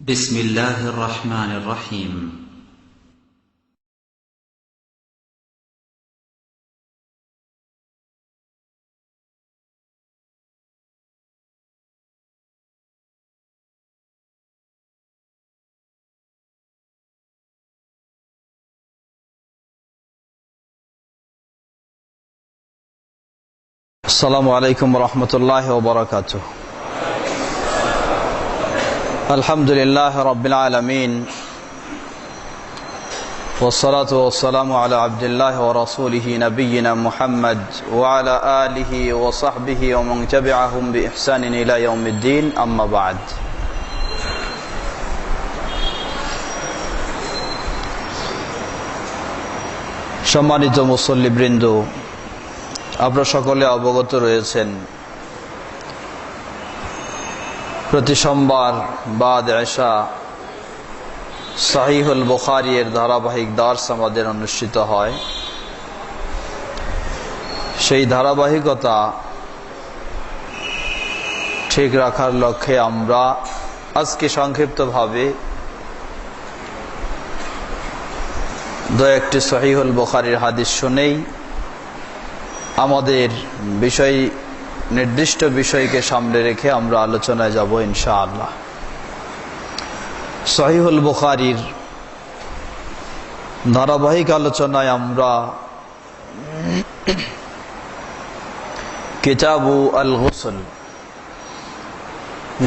بسم الله الرحمن الرحيم. السلام عليكم ورحمة الله وبركاته. الحمد لله رب العالمين، والصلاة والسلام على عبد الله ورسوله نبينا محمد وعلى آله وصحبه ومن تبعهم بإحسان إلى يوم الدين. أما بعد، সম্মানিত মুসল্লিবৃন্দ, আপনারা সকলে অবগত রয়েছেন, প্রতি সোমবার বাদ এশা সহিহুল বুখারী এর ধারাবাহিক দার্স আমাদের অনুষ্ঠিত হয়। সেই ধারাবাহিকতা ঠিক রাখার লক্ষ্যে আমরা আজকে সংক্ষিপ্তভাবে দু একটি সহিহুল বুখারীর হাদিস শুনেই আমাদের নির্দিষ্ট বিষয়কে সামনে রেখে আমরা আলোচনায় যাব ইনশাআল্লাহ। সহিহুল বুখারীর ধারাবাহিক আলোচনায় আমরা কিতাবু আল গোসল,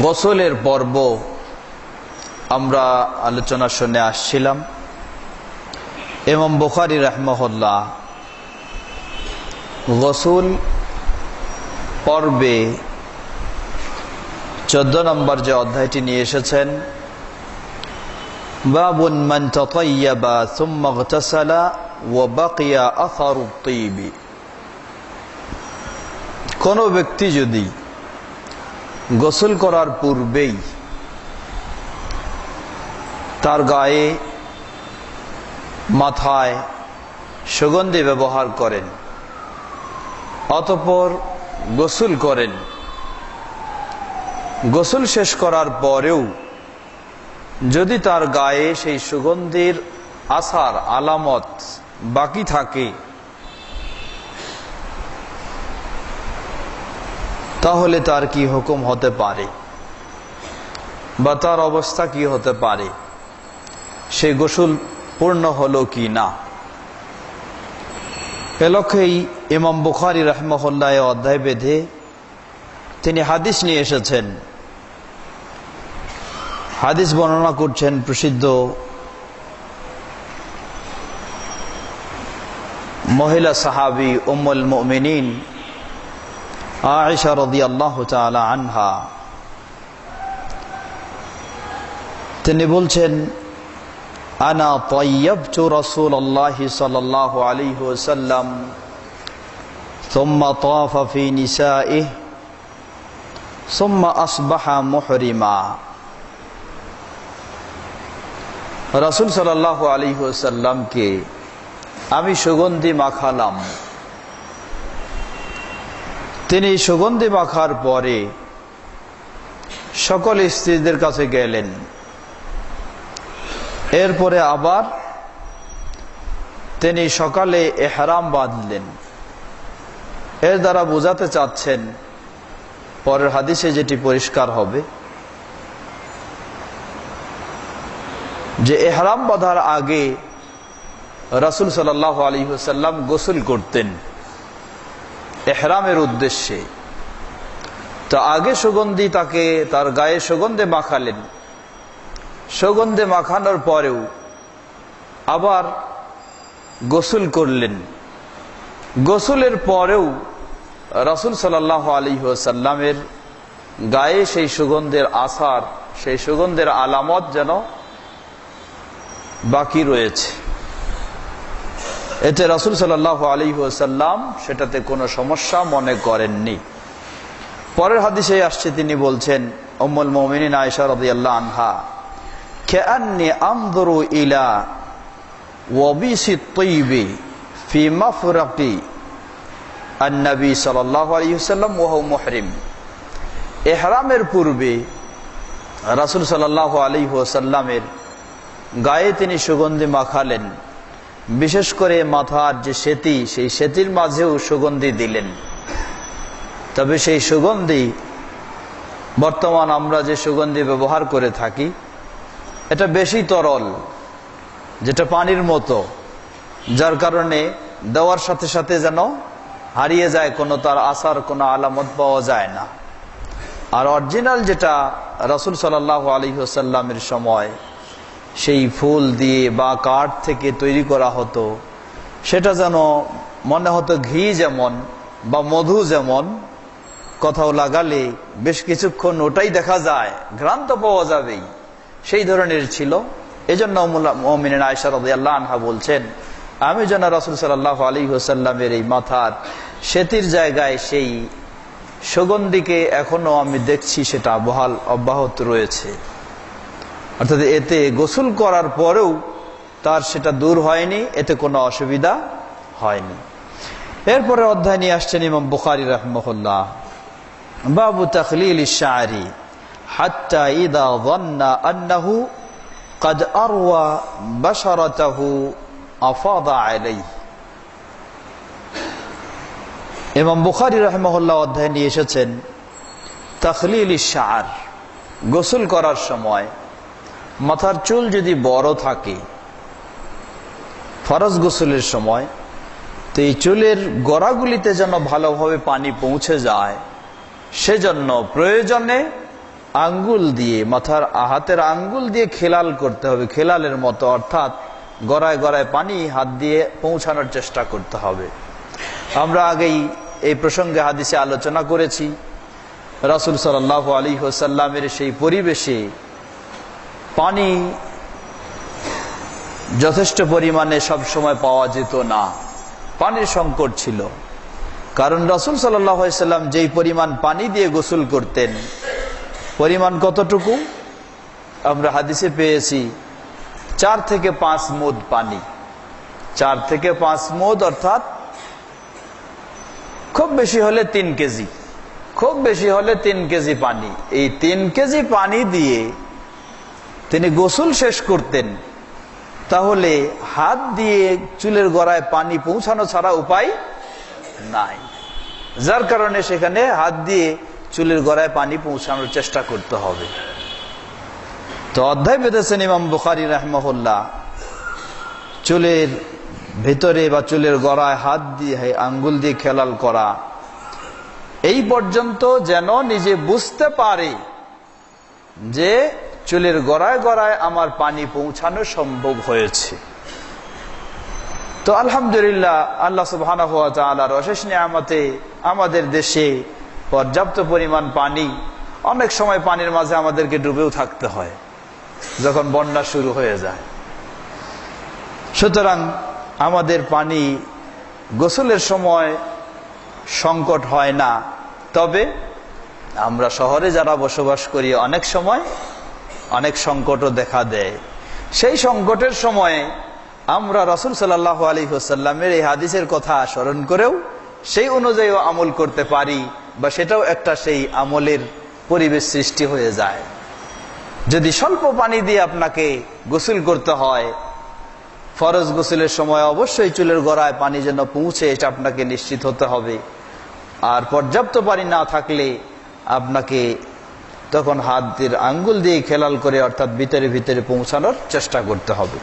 গোসলের পর্ব আমরা আলোচনা শুনে আসছিলাম। ইমাম বুখারী রাহিমাহুল্লাহ গোসল পর্বে 14 নম্বর যে অধ্যায়টি নিয়ে এসেছেন, বাবুন মান তাতায়্যাবা সুম্মা ইগতাসালা ওয়া বাকিয়া আসারু আত-তাইব। কোন ব্যক্তি যদি গোসল করার পূর্বেই তার গায়ে মাথায় সুগন্ধি ব্যবহার করেন, অতঃপর গোসল করেন, গোসল শেষ করার পরেও যদি তার গায়ে সেই সুগন্ধির আসার আলামত বাকি থাকে, তাহলে তার কি হুকুম হতে পারে বা তার অবস্থা কি হতে পারে, সেই গোসল পূর্ণ হলো কি না। এ লক্ষ্যেই ইমাম বুখারী রাহিমাহুল্লাহ অধ্যায় বেঁধে তিনি হাদিস নিয়ে এসেছেন। হাদিস বর্ণনা করছেন প্রসিদ্ধ মহিলা সাহাবী উম্মুল মুমিনিন আয়েশা রাদিয়াল্লাহু তাআলা আনহা। তিনি বলছেন, আনা তায়্যাবতু রাসূলুল্লাহি সাল্লাল্লাহু আলাইহি ওয়াসাল্লাম সুম্মা তাফা ফি নিসাইহি সুম্মা আসবাহা মুহরিমা। রাসূল সাল্লাল্লাহু আলাইহি ওয়াসাল্লামকে আমি সুগন্ধি মাখালাম। তিনি সুগন্ধি মাখার পরে সকল স্ত্রীদের কাছে গেলেন, এরপরে আবার তিনি সকালে ইহরাম বাঁধলেন। এর দ্বারা বোঝাতে চাচ্ছেন, পরের হাদিসে যেটি পরিষ্কার হবে, যে ইহরাম বাঁধার আগে রাসূল সাল্লাল্লাহু আলাইহি ওয়াসাল্লাম গোসল করতেন ইহরামের উদ্দেশ্যে। তো আগে সুগন্ধি তাকে তার গায়ে সুগন্ধি মাখালেন, সুগন্ধি মাখানোর পরেও আবার গোসল করলেন। গোসলের পরেও রাসূল সাল্লাল্লাহু আলাইহি ওয়াসাল্লামের গায়ে সেই সুগন্ধের আসার, সেই সুগন্ধের আলামত যেন বাকি রয়েছে। এতে রাসূল সাল্লাল্লাহু আলাইহি ওয়াসাল্লাম সেটাতে কোনো সমস্যা মনে করেননি। পরের হাদিসে আসছে, তিনি বলছেন, উম্মুল মুমিনিন আয়েশা রাদিয়াল্লাহু আনহা, কাআন্নী আনজুরু ইলা ওয়াবিসি আত-তাইবি ফি মাফরাকি আন-নবী সাল্লাল্লাহু আলাইহি ওয়াসাল্লাম ওয়া হুয়া মুহরিম। ইহরামের পূর্বে রাসূল সাল্লাল্লাহু আলাইহি ওয়াসাল্লামের গায়ে তিনি সুগন্ধি মাখালেন, বিশেষ করে মাথার যে সেতি, সেই সেতির মাঝেও সুগন্ধি দিলেন। তবে সেই সুগন্ধি বর্তমান আমরা যে সুগন্ধি ব্যবহার করে থাকি এটা বেশি তরল, যেটা পানির মতো, যার কারণে দেওয়ার সাথে সাথে যেন হারিয়ে যায়, কোনো তার আসার কোনো আলামত পাওয়া যায় না। আর অরিজিনাল যেটা রাসূল সাল্লাল্লাহু আলাইহি ওয়াসাল্লামের সময় সেই ফুল দিয়ে বা কাঠ থেকে তৈরি করা হতো, সেটা যেন মনে হতো ঘি যেমন বা মধু যেমন, কোথাও লাগালে বেশ কিছুক্ষণ ওটাই দেখা যায়, ঘ্রাণ তো পাওয়া যাবেই, সেই ধরনের ছিল। এজন্য উম্মুল মুমিনিন আয়েশা রাদিয়াল্লাহু আনহা বলছেন, আমি যেন রাসূল সাল্লাল্লাহু আলাইহি ওয়াসাল্লামের এই মাথার সেতির জায়গায় সেই সুগন্ধিকে এখনো আমি দেখছি, সেটা বহাল অব্যাহত রয়েছে। অর্থাৎ এতে গোসল করার পরেও তার সেটা দূর হয়নি, এতে কোনো অসুবিধা হয়নি। এরপরে অধ্যায় নিয়ে আসছেন ইমাম বুখারী রাহিমাহুল্লাহ, বাবু তাখলিলিশ শা'রি হাত্তা ইযা যান্না আন্নাহু ক্বাদ আরওয়া বাশারাতাহু আফাদা আলাইহি। ইমাম বুখারী রাহিমাহুল্লাহ অধ্যায় নিয়ে এসেছেন তাখলিলিশ শা'r, গোসল করার সময় মাথার চুল যদি বড় থাকে ফরজ গোসলের সময়, তো এই চুলের গোড়াগুলিতে যেন ভালোভাবে পানি পৌঁছে যায়, সেজন্য প্রয়োজনে আঙ্গুল দিয়ে, মাথার হাতের আঙ্গুল দিয়ে খেলাল করতে হবে, খেলালের মতো, অর্থাৎ গড়ায় গড়ায় পানি হাত দিয়ে পৌঁছানোর চেষ্টা করতে হবে। আমরা আগেই এই প্রসঙ্গে হাদিসে আলোচনা করেছি, রাসূল সাল্লাল্লাহু আলাইহি ওয়াসাল্লামের সেই পরিবেশে পানি যথেষ্ট পরিমাণে সব সময় পাওয়া যেত না, পানির সংকট ছিল। কারণ রাসূল সাল্লাল্লাহু আলাইহি ওয়াসাল্লাম যেই পরিমাণ পানি দিয়ে গোসল করতেন, পরিমাণ কতটুকু আমরা হাদিসে পেয়েছি, 4 থেকে 5 মুদ পানি, 4 থেকে 5 মুদ, অর্থাৎ খুব বেশি হলে 3 কেজি, খুব বেশি হলে 3 কেজি পানি। এই 3 কেজি পানি দিয়ে তিনি গোসল শেষ করতেন, তাহলে হাত দিয়ে চুলের গোড়ায় পানি পৌঁছানো ছাড়া উপায় নাই, যার কারণে সেখানে হাত দিয়ে চুলের গোড়ায় পানি পৌঁছানোর চেষ্টা করতে হবে। তো অধ্যায় বেঁধেছেন ইমাম বুখারী রাহিমাহুল্লাহ, চুলের ভিতরে বা চুলের গোড়ায় হাত দিয়ে আঙ্গুল দিয়ে খেলাল করা, এই পর্যন্ত যেন নিজে বুঝতে পারে যে চুলের গোড়ায় গোড়ায় আমার পানি পৌঁছানো সম্ভব হয়েছে। তো আলহামদুলিল্লাহ, আল্লাহ সুবহানাহু ওয়া তাআলার অশেষ নিয়ামতে আমাদের দেশে পর্যাপ্ত পরিমাণ পানি, অনেক সময় পানির মাঝে আমাদেরকে ডুবেও থাকতে হয় যখন বন্যা শুরু হয়ে যায়। সুতরাং আমাদের পানি গোসলের সময় সংকট হয় না। তবে আমরা শহরে যারা বসবাস করি, অনেক সময় অনেক সংকটও দেখা দেয়। সেই সংকটের সময়ে আমরা রাসূল সাল্লাল্লাহু আলাইহি ওয়াসাল্লামের এই হাদিসের কথা স্মরণ করেও সেই অনুযায়ী আমল করতে পারি, বা সেটাও একটা সেই আমলের পরিবেশ সৃষ্টি হয়ে যায়। যদি স্বল্প পানি দিয়ে আপনাকে গোসল করতে হয়, ফরজ গোসলের সময় অবশ্যই চুলের গোড়ায় পানি যেন পৌঁছে, এটা আপনাকে নিশ্চিত হতে হবে। আর পর্যাপ্ত পানি না থাকলে আপনাকে তখন হাত দিয়ে আঙ্গুল দিয়ে খেলাল করে, অর্থাৎ ভিতরে ভিতরে পৌঁছানোর চেষ্টা করতে হবে।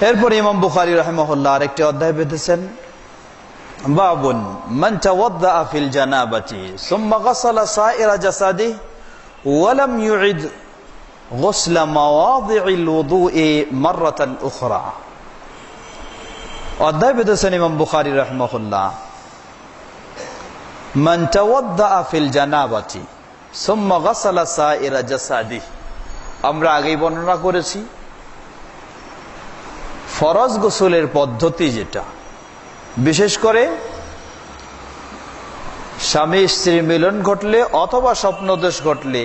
এরপর ইমাম বুখারী রাহিমাহুল্লাহ আরেকটি অধ্যায় বেঁধেছেন, বাবুন মান তাওয়াদ্দা ফিল জানাবাতি সুম্মা গাসালা সাইরা জাসাদিহি ওয়া লাম ইউইদ গুসলা মাওয়াদি'ল ওযুই মাররাতান উখরা। অধ্যায় বেঁধেছেন ইমাম বুখারী রাহিমাহুল্লাহ, মান তাওয়াদ্দা ফিল জানাবাতি সুম্মা গাসালা সাইরা জাসাদিহি। আমরা আগেই বর্ণনা করেছি ফরজ গোসলের পদ্ধতি, যেটা বিশেষ করে স্বামী স্ত্রী মিলন ঘটলে অথবা স্বপ্নদোষ ঘটলে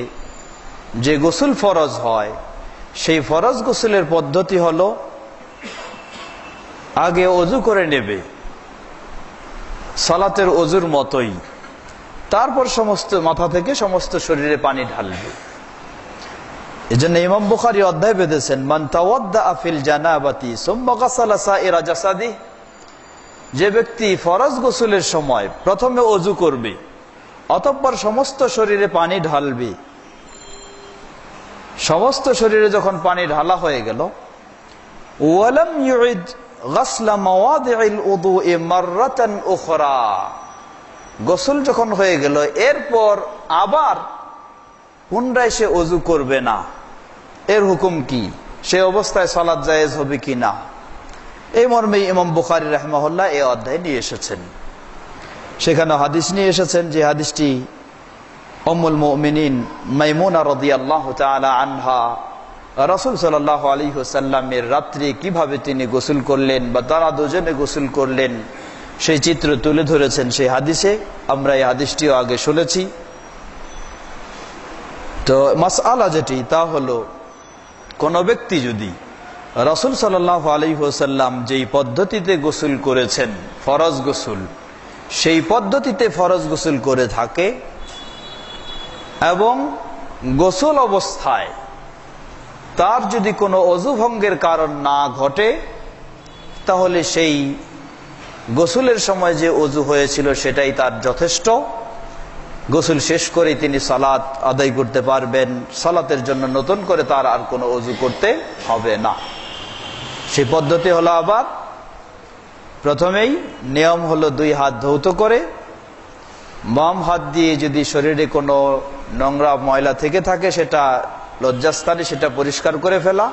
যে গোসল ফরজ হয়, সেই ফরজ গোসলের পদ্ধতি হলো আগে ওযু করে নেবে সালাতের ওযুর মতোই, তারপর সমস্ত মাথা থেকে সমস্ত শরীরে পানি ঢালবে। এজন্য ইমাম বুখারী অধ্যায় বেঁধেছেন, মান তাওয়াদ্দাআ ফিল জানাবাতি সুম্মা গাসালা সাইরা জাসাদি, যে ব্যক্তি ফরজ গোসলের সময় প্রথমে ওযু করবে, অতঃপর সমস্ত শরীরে পানি ঢালবে। সমস্ত শরীরে যখন পানি ঢালা হয়ে গেল, ওয়ালাম ইউইদ গাসলা মাওয়াদি'ল উযু'i মাররাতান উখরা, গোসল যখন হয়ে গেল এরপর আবার পুনরায় সে ওযু করবে না, এর হুকুম কি? সে অবস্থায় সালাত জায়েজ হবে কি না? এই মর্মে ইমাম বুখারী রাহিমাহুল্লাহ এই অধ্যায় নিয়ে এসেছেন। সেখানে হাদিস নিয়ে এসেছেন, যে হাদিসটি উম্মুল মুমিনিন মাইমুনা রাদিয়াল্লাহু তাআলা আনহা রাসূল সাল্লাল্লাহু আলাইহি ওয়াসাল্লামের রাত্রে কিভাবে তিনি গোসল করলেন বা তারা দুজনে গোসল করলেন সেই চিত্র তুলে ধরেছেন সেই হাদিসে। আমরা এই হাদিসটিও আগে শুনেছি। তো মাসআলা যেটি, তা হলো কোন ব্যক্তি যদি রাসূল সাল্লাল্লাহু আলাইহি ওয়াসাল্লাম যেই পদ্ধতিতে গোসল করেছেন ফরজ গোসল, সেই পদ্ধতিতে ফরজ গোসল করে থাকে এবং গোসল অবস্থায় তার যদি কোনো অযু ভঙ্গের কারণ না ঘটে, তাহলে সেই গোসলের সময় যে অযু হয়েছিল সেটাই তার যথেষ্ট। গোসল শেষ করে তিনি সালাত আদায় করতে পারবেন। সালাতের জন্য নতুন করে তার আর কোনো অযু করতে হবে না। সেই পদ্ধতি হলো, আবার প্রথমেই নিয়ম হলো 2 হাত ধৌত করে বাম হাত দিয়ে যদি শরীরে কোনো নোংরা ময়লা থেকে থাকে সেটা লজ্জাস্থানে সেটা পরিষ্কার করে ফেলা,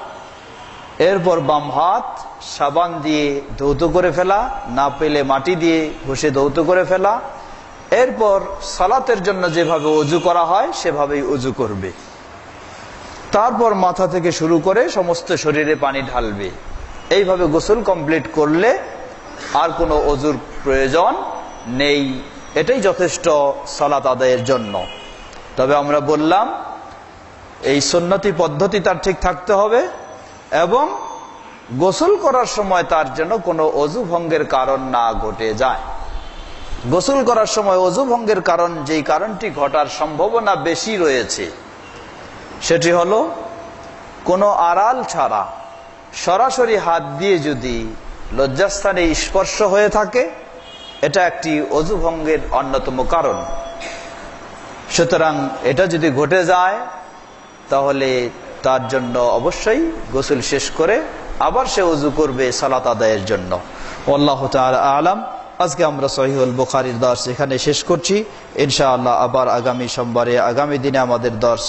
এরপর বাম হাত সাবান দিয়ে ধৌত করে ফেলা, না পেলে মাটি দিয়ে ঘষে ধৌত করে ফেলা, এরপর সালাতের জন্য যেভাবে ওযু করা হয় সেভাবেই ওযু করবে। তারপর মাথা থেকে শুরু করে সমস্ত শরীরে পানি ঢালবে। এইভাবে গোসল কমপ্লিট করলে আর কোনো ওযুর প্রয়োজন নেই, এটাই যথেষ্ট সালাত আদায়ের জন্য। তবে আমরা বললাম এই সুন্নতি পদ্ধতি তার ঠিক থাকতে হবে এবং গোসল করার সময় তার জন্য কোনো অযু ভঙ্গের কারণ না ঘটে যায়। গোসল করার সময় অযু ভঙ্গের কারণ, যেই কারণটি ঘটার সম্ভাবনা বেশি রয়েছে, সেটি হলো কোনো আড়াল ছাড়া সরাসরি হাত দিয়ে যদি লজ্জাস্থানে স্পর্শ হয়ে থাকে, এটা একটি অযু ভঙ্গের অন্যতম কারণ। সুতরাং এটা যদি ঘটে যায় তাহলে তার জন্য অবশ্যই গোসল শেষ করে আবার সে ওযু করবে সালাত আদায়ের জন্য। আল্লাহু তাআলা আ'লাম। আজকে আমরা সহিহুল বুখারীর দর্স এখানে শেষ করছি। ইনশাআল্লাহ আবার আগামী সোমবারে, আগামী দিনে আমাদের দর্স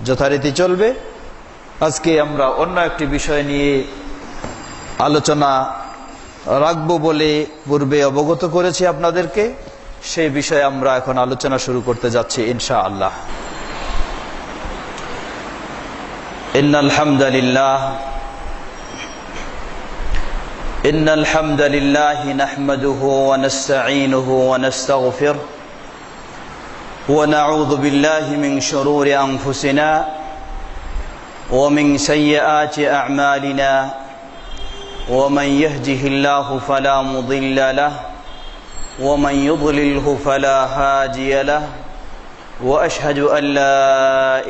যথারীতি চলবে। আজকে আমরা অন্য একটি বিষয় নিয়ে আলোচনা রাখবো বলে পূর্বে অবগত করেছি আপনাদেরকে। সেই বিষয়ে আমরা এখন আলোচনা শুরু করতে যাচ্ছি ইনশাআল্লাহ। ইন্নাল হামদালিল্লাহ নাহমাদুহু ওয়া নাস্তাঈনুহু ওয়া নাস্তাগফিরুহু ওয়া নাউযু বিল্লাহি মিন শুরুরি আনফুসিনা ওয়া মিন সাইয়্যাতি আ'মালিনা ওয়া মান ইয়াহদিহিল্লাহু ফালা মুদিল্লা লাহু ওয়া মান ইউদ্লিলহু ফালা হাদিয়া লাহু ওয়া আশহাদু আন লা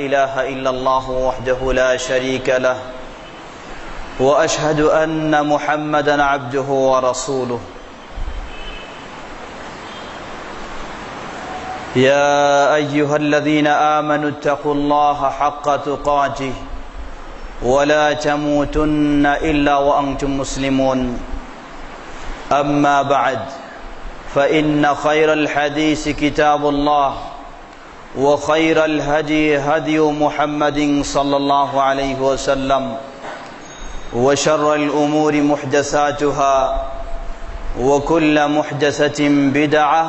ইলাহা ইল্লাল্লাহু ওয়াহদাহু লা শারীকা লাহু ওয়া আশহাদু আন্না মুহাম্মাদান আবদুহু ওয়া রাসূলুহু। ইয়া আইয়ুহাল্লাযীনা আমানুত্তাকুল্লাহা হাক্কা তুকাতিহি ওয়া লা তামুতুন্না ইল্লা ওয়া আনতুম মুসলিমুন। আম্মা বা'দ, فإن خير الحديث كتاب الله وخير الهدي هدي محمد صلى الله عليه وسلم وشر الأمور محدثاتها وكل محدثة بدعة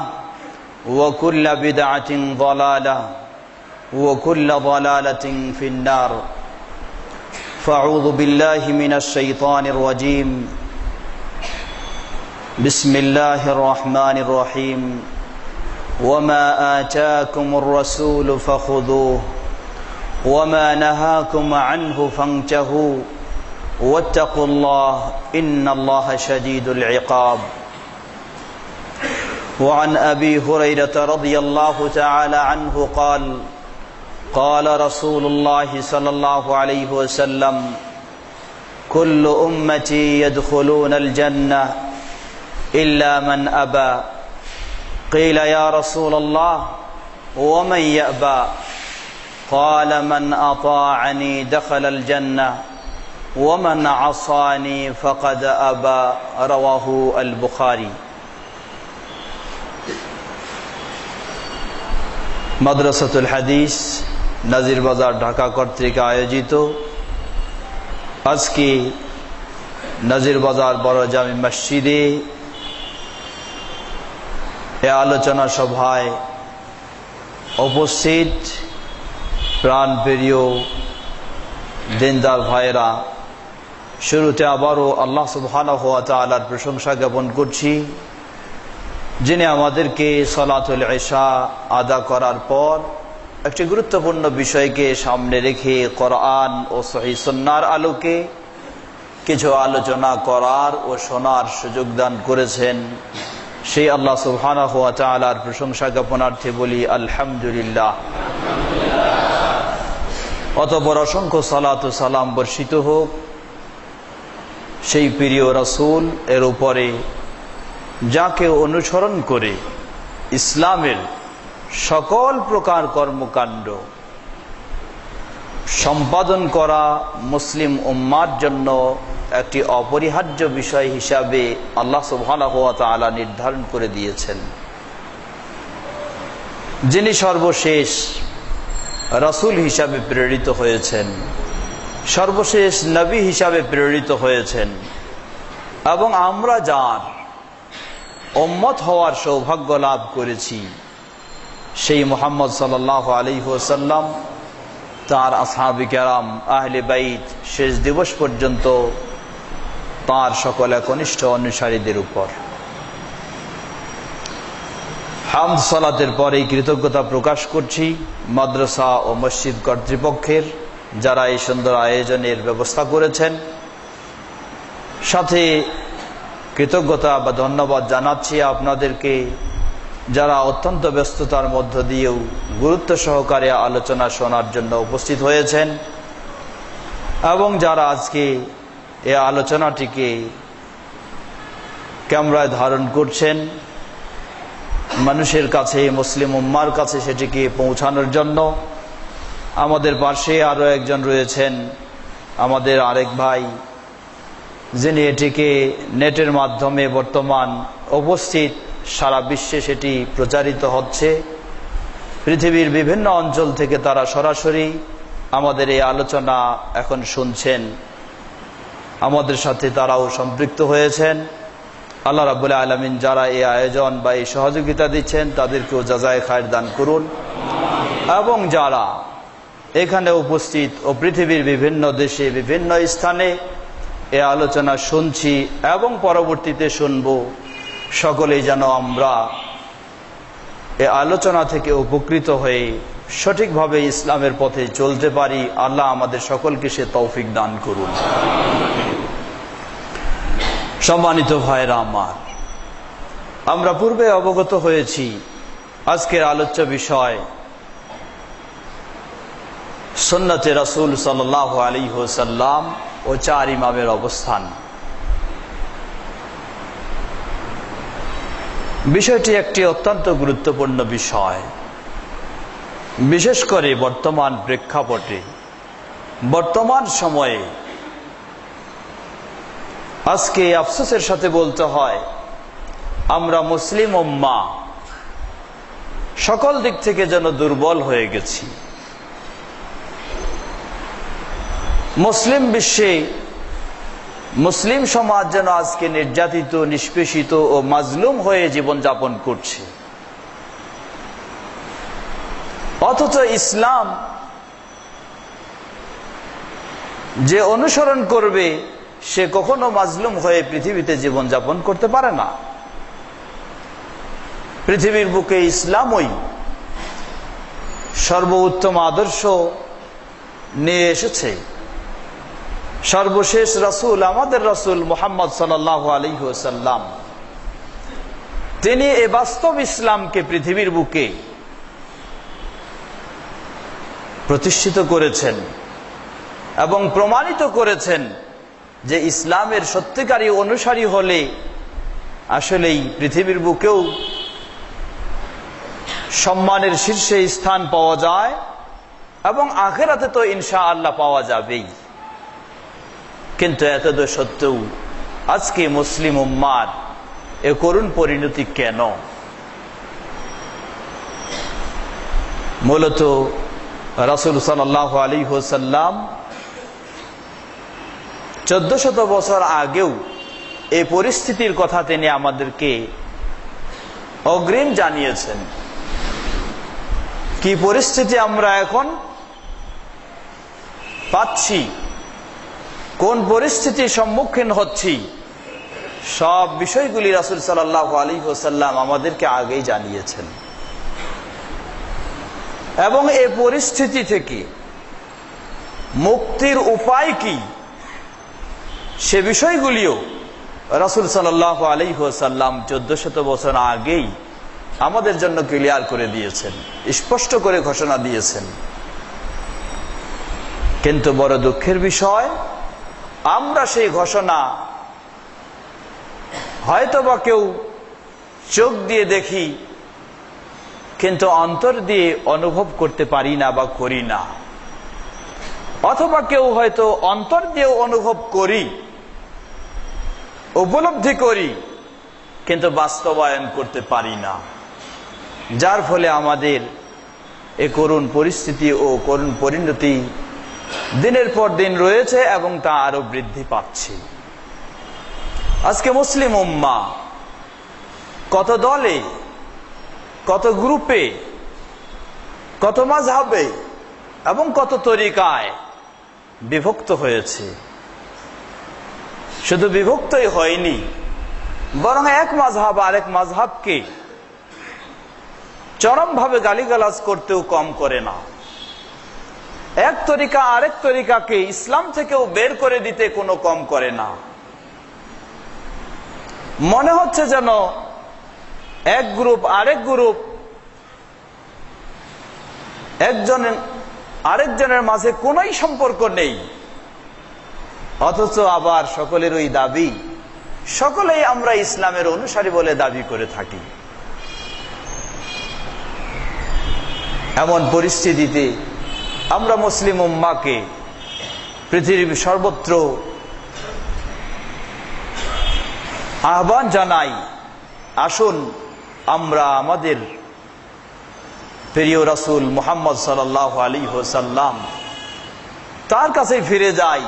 وكل بدعة ضلالة وكل ضلالة في النار. فأعوذ بالله من الشيطان الرجيم. بسم الله الرحمن الرحيم. وما آتاكم الرسول فخذوه وما نهاكم عنه فانتهوا واتقوا الله إن الله شديد العقاب. وعن أبي هريرة رضي الله تعالى عنه قال قال رسول الله صلى الله عليه وسلم كل أمتي يدخلون الجنة إلا من أبى قيل يا رسول الله ومن يأبى قال من أطاعني دخل الجنة ومن عصاني فقد أبى رواه البخاري মাদ্রাসাতুল হাদিস নাজির বাজার ঢাকা কর্তৃক আয়োজিত আজকে নাজির বাজার বড় জামি মসজিদে এ আলোচনা সভায় উপস্থিত প্রাণপ্রিয় দিনদার ভাইরা, শুরুতে আবারও আল্লাহ সুবহানাহু ওয়া তাআলার প্রশংসা জ্ঞাপন করছি, যিনি আমাদেরকে সালাতুল ইশা আদা করার পর একটি গুরুত্বপূর্ণ বিষয়কে সামনে রেখে কোরআন ও সহিহ সুন্নাহর আলোকে কিছু আলোচনা করার ও শোনার সুযোগ দান করেছেন। সেই আল্লাহ সুবহানাহু ওয়া তাআলার প্রশংসা জ্ঞাপনার্থে বলি আলহামদুলিল্লাহ। অতঃপর অসংখ্য সালাত ও সালাম বর্ষিত হোক সেই প্রিয় রাসূল এর উপরে, যাকে অনুসরণ করে ইসলামের সকল প্রকার কর্মকাণ্ড সম্পাদন করা মুসলিম উম্মার জন্য একটি অপরিহার্য বিষয় হিসাবে আল্লাহ সুবহানাহু ওয়া তাআলা নির্ধারণ করে দিয়েছেন। যিনি সর্বশেষ রাসূল হিসাবে প্রেরিত হয়েছেন, সর্বশেষ নবী হিসাবে প্রেরিত হয়েছেন, এবং আমরা যার উম্মত হওয়ার সৌভাগ্য লাভ করেছি সেই মুহাম্মদ সাল্লাল্লাহু আলাইহি ওয়াসাল্লাম, তার আসহাবে কেরাম, আহলে বাইত শেষ দিবস পর্যন্ত তার সকল একনিষ্ঠ অনুসারীদের উপর হামদ সালাতের পরে কৃতজ্ঞতা প্রকাশ করছি মাদ্রাসা ও মসজিদ কর্তৃপক্ষের, যারা এই সুন্দর আয়োজনের ব্যবস্থা করেছেন। সাথে কৃতজ্ঞতা বা ধন্যবাদ জানাচ্ছি আপনাদেরকে, যারা অত্যন্ত ব্যস্ততার মধ্য দিয়েও গুরুত্ব সহকারে আলোচনা শোনার জন্য উপস্থিত হয়েছেন, এবং যারা আজকে এই আলোচনাটিকে ক্যামেরায় ধারণ করছেন, মানুষের কাছে, মুসলিম উম্মার কাছে সেটিকে পৌঁছানোর জন্য। আমাদের পাশে আরও একজন রয়েছেন, আমাদের আরেক ভাই, যিনি এটিকে নেটের মাধ্যমে বর্তমান উপস্থিত, সারা বিশ্বে সেটি প্রচারিত হচ্ছে। পৃথিবীর বিভিন্ন অঞ্চল থেকে তারা সরাসরি আমাদের এই আলোচনা এখন শুনছেন, আমাদের সাথে তারাও সম্পৃক্ত হয়েছেন। আল্লাহ রাব্বুল আলামিন যারা এই আয়োজন বা এই সহযোগিতা দিচ্ছেন তাদেরকেও জাযায়ে খায়র দান করুন, এবং যারা এখানে উপস্থিত ও পৃথিবীর বিভিন্ন দেশে বিভিন্ন স্থানে এ আলোচনা শুনছি এবং পরবর্তীতে শুনব, সকলেই যেন আমরা এ আলোচনা থেকে উপকৃত হয়ে সঠিকভাবে ইসলামের পথে চলতে পারি। আল্লাহ আমাদের সকলকে সে তৌফিক দান করুন। সম্মানিত ভাইরা আমার, আমরা পূর্বে অবগত হয়েছি আজকের আলোচ্য বিষয় সুন্নতে রাসূল সাল্লাল্লাহু আলাইহি ওয়াসাল্লাম ও চার ইমামের অবস্থান। বিষয়টি একটি অত্যন্ত গুরুত্বপূর্ণ বিষয়, বিশেষ করে বর্তমান প্রেক্ষাপটে, বর্তমান সময়ে। আজকে আফসোসের সাথে বলতে হয়, আমরা মুসলিম উম্মাহ সকল দিক থেকে যেন দুর্বল হয়ে গেছি। মুসলিম বিশ্বে মুসলিম সমাজ যেন আজকে নির্যাতিত, নিষ্পেষিত ও মাজলুম হয়ে জীবনযাপন করছে, অথচ ইসলাম যে অনুসরণ করবে সে কখনো মাজলুম হয়ে পৃথিবীতে জীবনযাপন করতে পারে না। পৃথিবীর বুকে ইসলামই সর্বোত্তম আদর্শ নিয়ে এসেছে। সর্বশেষ রাসূল, আমাদের রাসূল মুহাম্মদ সাল্লাল্লাহু আলাইহি ওয়াসাল্লাম, তিনি এই বাস্তব ইসলামকে পৃথিবীর বুকে প্রতিষ্ঠিত করেছেন এবং প্রমাণিত করেছেন যে ইসলামের সত্যিকারী অনুসারী হলে আসলেই পৃথিবীর বুকেও সম্মানের শীর্ষে স্থান পাওয়া যায় এবং আখিরাতে তো ইনশাআল্লাহ পাওয়া যাবেই। কিন্তু এতদ সত্ত্বেও আজকে মুসলিম উম্মার এ করুণ পরিণতি কেন? মূলত রাসূল সাল্লাল্লাহু আলাইহি ওয়াসাল্লাম 1400 বছর আগেও এই পরিস্থিতির কথা তিনি আমাদেরকে অগ্রিম জানিয়েছেন। কি পরিস্থিতি আমরা এখন পাচ্ছি, কোন পরিস্থিতির সম্মুখীন হচ্ছি, সব বিষয়গুলি রাসূল সাল্লাল্লাহু আলাইহি ওয়াসাল্লাম আমাদেরকে আগেই জানিয়েছেন। এবং এই পরিস্থিতি থেকে মুক্তির উপায় কি সে বিষয়গুলিও রাসূল সাল্লাল্লাহু আলাইহি ওয়াসাল্লাম 1400 বছর আগেই আমাদের জন্য ক্লিয়ার করে দিয়েছেন, স্পষ্ট করে ঘোষণা দিয়েছেন। কিন্তু বড় দুঃখের বিষয়, আমরা সেই ঘোষণা হয়তোবা কেউ চোখ দিয়ে দেখি কিন্তু অন্তর দিয়ে অনুভব করতে পারি না বা করি না, অথবা কেউ হয়তো অন্তর দিয়ে অনুভব করি, উপলব্ধি করি, কিন্তু বাস্তবায়ন করতে পারি না। যার ফলে আমাদের এই করুণ পরিস্থিতি ও করুণ পরিণতি দিনের পর দিন রয়েছে এবং তা আরো বৃদ্ধি পাচ্ছে। আজকে মুসলিম উম্মাহ কত দলে, কত গ্রুপে, কত মাযহাবে এবং কত তরিকায় বিভক্ত হয়েছে। শুধু বিভক্তই হয়নি, বরং এক মাযহাব আরেক মাযহাবকে চরমভাবে গালিগালাজ করতেও কম করে না। এক তরিকা আরেক তরিকাকে ইসলাম থেকেও বের করে দিতে কোনো কম করে না। মনে হচ্ছে যেন এক গ্রুপ আরেক গ্রুপ একজন আরেকজনের মাঝে কোনোই সম্পর্ক নেই, অথচ আবার সকলের ওই দাবি, সকলেই আমরা ইসলামের অনুসারী বলে দাবি করে থাকি। এমন পরিস্থিতিতে আমরা মুসলিম উম্মাহকে পৃথিবীর সর্বত্র আহ্বান জানাই, আসুন আমরা আমাদের প্রিয় রাসূল মুহাম্মদ সাল্লাল্লাহু আলাইহি ওয়াসাল্লাম তার কাছে ফিরে যাই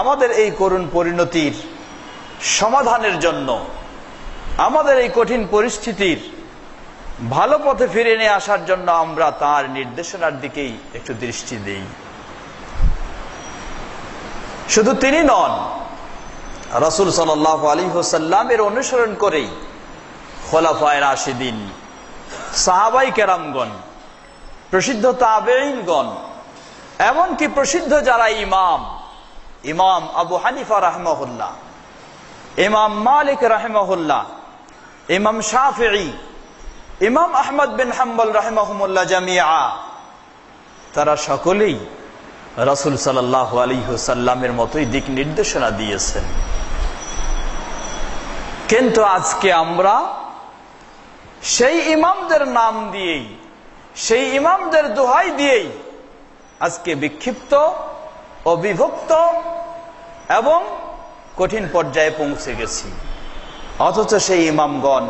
আমাদের এই করুণ পরিণতির সমাধানের জন্য, আমাদের এই কঠিন পরিস্থিতির ভালো পথে ফিরে নিয়ে আসার জন্য আমরা তার নির্দেশনার দিকেই একটু দৃষ্টি দেই। শুধু তিনি নন, রাসূল সাল্লাল্লাহু আলাইহি ওয়াসাল্লামের অনুসরণ করেই খোলাফায়ে রাশিদিন, সাহাবায়ে কেরামগণ, প্রসিদ্ধ তাবেঈনগণ, এমনকি প্রসিদ্ধ যারা ইমাম, ইমাম আবু হানিফা রাহিমাহুল্লাহ, ইমাম মালিক রাহিমাহুল্লাহ, ইমাম শাফিঈ, ইমাম আহমদ বিন হাম্বল রাহিমাহুমুল্লাহ জামিআ, তারা সকলেই রাসূল সাল্লাল্লাহু আলাইহি ওয়াসাল্লামের মতোই দিক নির্দেশনা দিয়েছেন। কিন্তু আজকে আমরা সেই ইমামদের নাম দিয়েই, সেই ইমামদের দোহাই দিয়েই আজকে বিক্ষিপ্ত ও বিভক্ত এবং কঠিন পর্যায়ে পৌঁছে গেছি। অথচ সেই ইমামগণ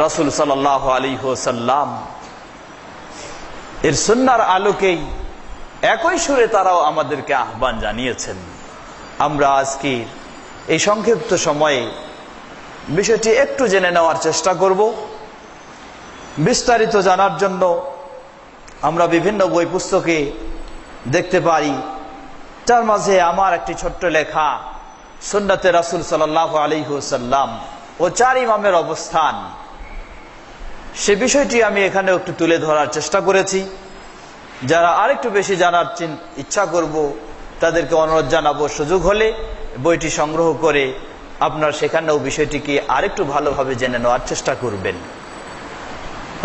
রাসূল সাল্লাল্লাহু আলাইহি ওয়াসাল্লাম এর সুন্নাহর আলোকেই একই সুরে তারাও আমাদেরকে আহ্বান জানিয়েছেন। আমরা আজকে এই সংক্ষিপ্ত সময়ে বিষয়টি একটু জেনে নেওয়ার চেষ্টা করব। বিস্তারিত জানার জন্য আমরা বিভিন্ন বই পুস্তকে দেখতে পারি, তার মাঝে আমার একটি ছোট্ট লেখা সুন্নাতে রাসূল সাল্লাল্লাহু আলাইহি ওয়াসাল্লাম ও চার ইমামের অবস্থান, সে বিষয়টি আমি এখানে একটু তুলে ধরার চেষ্টা করেছি। যারা আরেকটু বেশি জানার ইচ্ছা করব তাদেরকে অনুরোধ জানাবো, সুযোগ হলে বইটি সংগ্রহ করে আপনার সেখানেও বিষয়টিকে আরেকটু ভালোভাবে জেনে নেওয়ার চেষ্টা করবেন।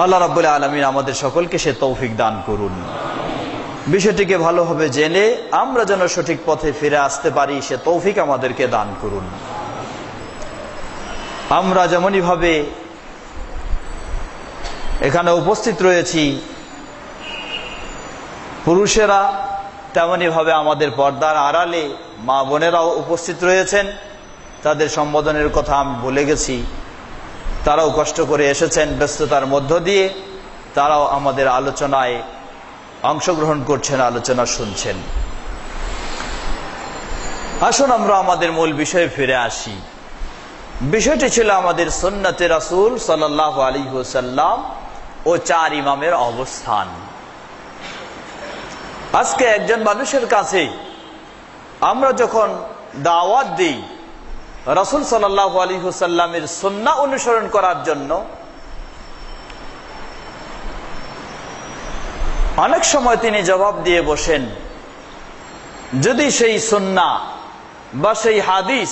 আল্লাহ রাব্বুল আলামিন আমাদের সকলকে সে তৌফিক দান করুন। বিষয়টিকে ভালোভাবে জেনে আমরা যেন সঠিক পথে ফিরে আসতে পারি, সে তৌফিক আমাদেরকে দান করুন। আমরা যেমনই ভাবে এখানে উপস্থিত রয়েছি পুরুষেরা, তেমনি ভাবে আমাদের পর্দার আড়ালে মা বোনেরাও উপস্থিত রয়েছেন। তাদের সম্বোধনের কথা আমি ভুলে গেছি। তারাও কষ্ট করে এসেছেন ব্যস্ততার মধ্য দিয়ে, তারাও আমাদের আলোচনায় অংশগ্রহণ করছেন, আলোচনা শুনছেন। আসুন আমরা আমাদের মূল বিষয়ে ফিরে আসি। বিষয়টি ছিল আমাদের সুন্নতে রাসূল সাল্লাল্লাহু আলাইহি ওয়াসাল্লাম ও 4 ইমামের অবস্থান। আজকে একজন মানুষের কাছে আমরা যখন দাওয়াত দিই রাসূল সাল্লাল্লাহু আলাইহি ওয়াসাল্লামের সুন্নাহ অনুসরণ করার জন্য, অনেক সময় তিনি জবাব দিয়ে বসেন, যদি সেই সুন্নাহ বা সেই হাদিস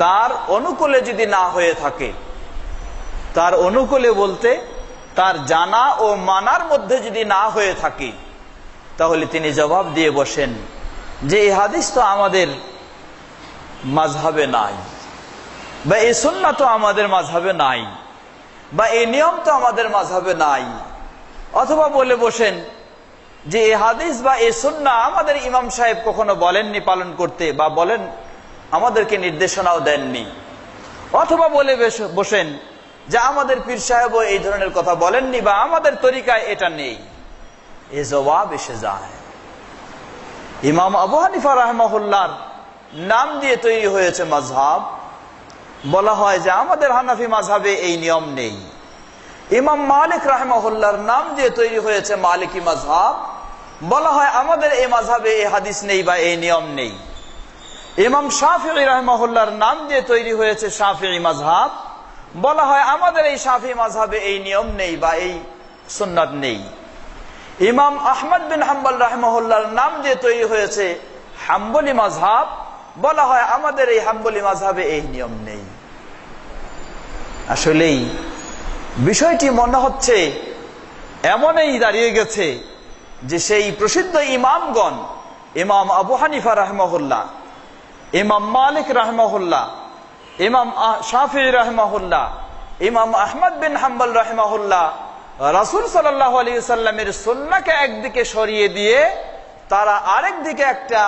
তার অনুকূলে যদি না হয়ে থাকে, তার অনুকূলে বলতে তার জানা ও মানার মধ্যে যদি না হয়ে থাকে, তাহলে তিনি জবাব দিয়ে বসেন যে এই হাদিস তো আমাদের মাযহাবে নাই, বা এই সুন্নাহ তো আমাদের মাযহাবে নাই, বা এই নিয়ম তো আমাদের মাযহাবে নাই। অথবা বলে বসেন যে এই হাদিস বা এই সুন্নাহ আমাদের ইমাম সাহেব কখনো বলেননি পালন করতে, বা বলেন আমাদেরকে নির্দেশনাও দেননি। অথবা বলে বসেন যে আমাদের পীর সাহেবও এই ধরনের কথা বলেননি, বা আমাদের তরিকায় এটা নেই। এ জবাব এসে যায়। ইমাম আবু হানিফা রাহিমাহুল্লাহর নাম দিয়ে তৈরি হয়েছে মাযহাব। বলা হয় যে আমাদের হানাফি মাযহাবে এই নিয়ম নেই। ইমাম মালিক রাহিমাহুল্লাহর নাম দিয়ে তৈরি হয়েছে মালিকি মাযহাব। বলা হয় আমাদের এই মাযহাবে এই হাদিস নেই বা এই নিয়ম নেই। ইমাম শাফিঈ রাহিমাহুল্লাহর নাম দিয়ে তৈরি হয়েছে শাফিঈ মাযহাব। বলা হয় আমাদের এই শাফিঈ মাযহাবে এই নিয়ম নেই বা এই সুন্নাত নেই। ইমাম আহমদ বিন হাম্বল রাহিমাহুল্লাহর নাম দিয়ে তৈরি হয়েছে হাম্বলি মাযহাব। বলা হয় আমাদের এই হাম্বলি মাযহাবে এই নিয়ম নেই। আসলেই বিষয়টি মনে হচ্ছে এমনই দাঁড়িয়ে গেছে যে সেই প্রসিদ্ধ ইমামগণ, ইমাম আবু হানিফা রাহিমাহুল্লাহ, ইমাম মালিক রাহিমাহুল্লাহ, ইমাম শাফিঈ রাহিমাহুল্লাহ, ইমাম আহমদ বিন হাম্বল রাহিমাহুল্লাহ রাসূল সাল্লাল্লাহু আলাইহি ওয়াসাল্লামের সুন্নাহকে একদিকে সরিয়ে দিয়ে তারা আরেক দিকে একটা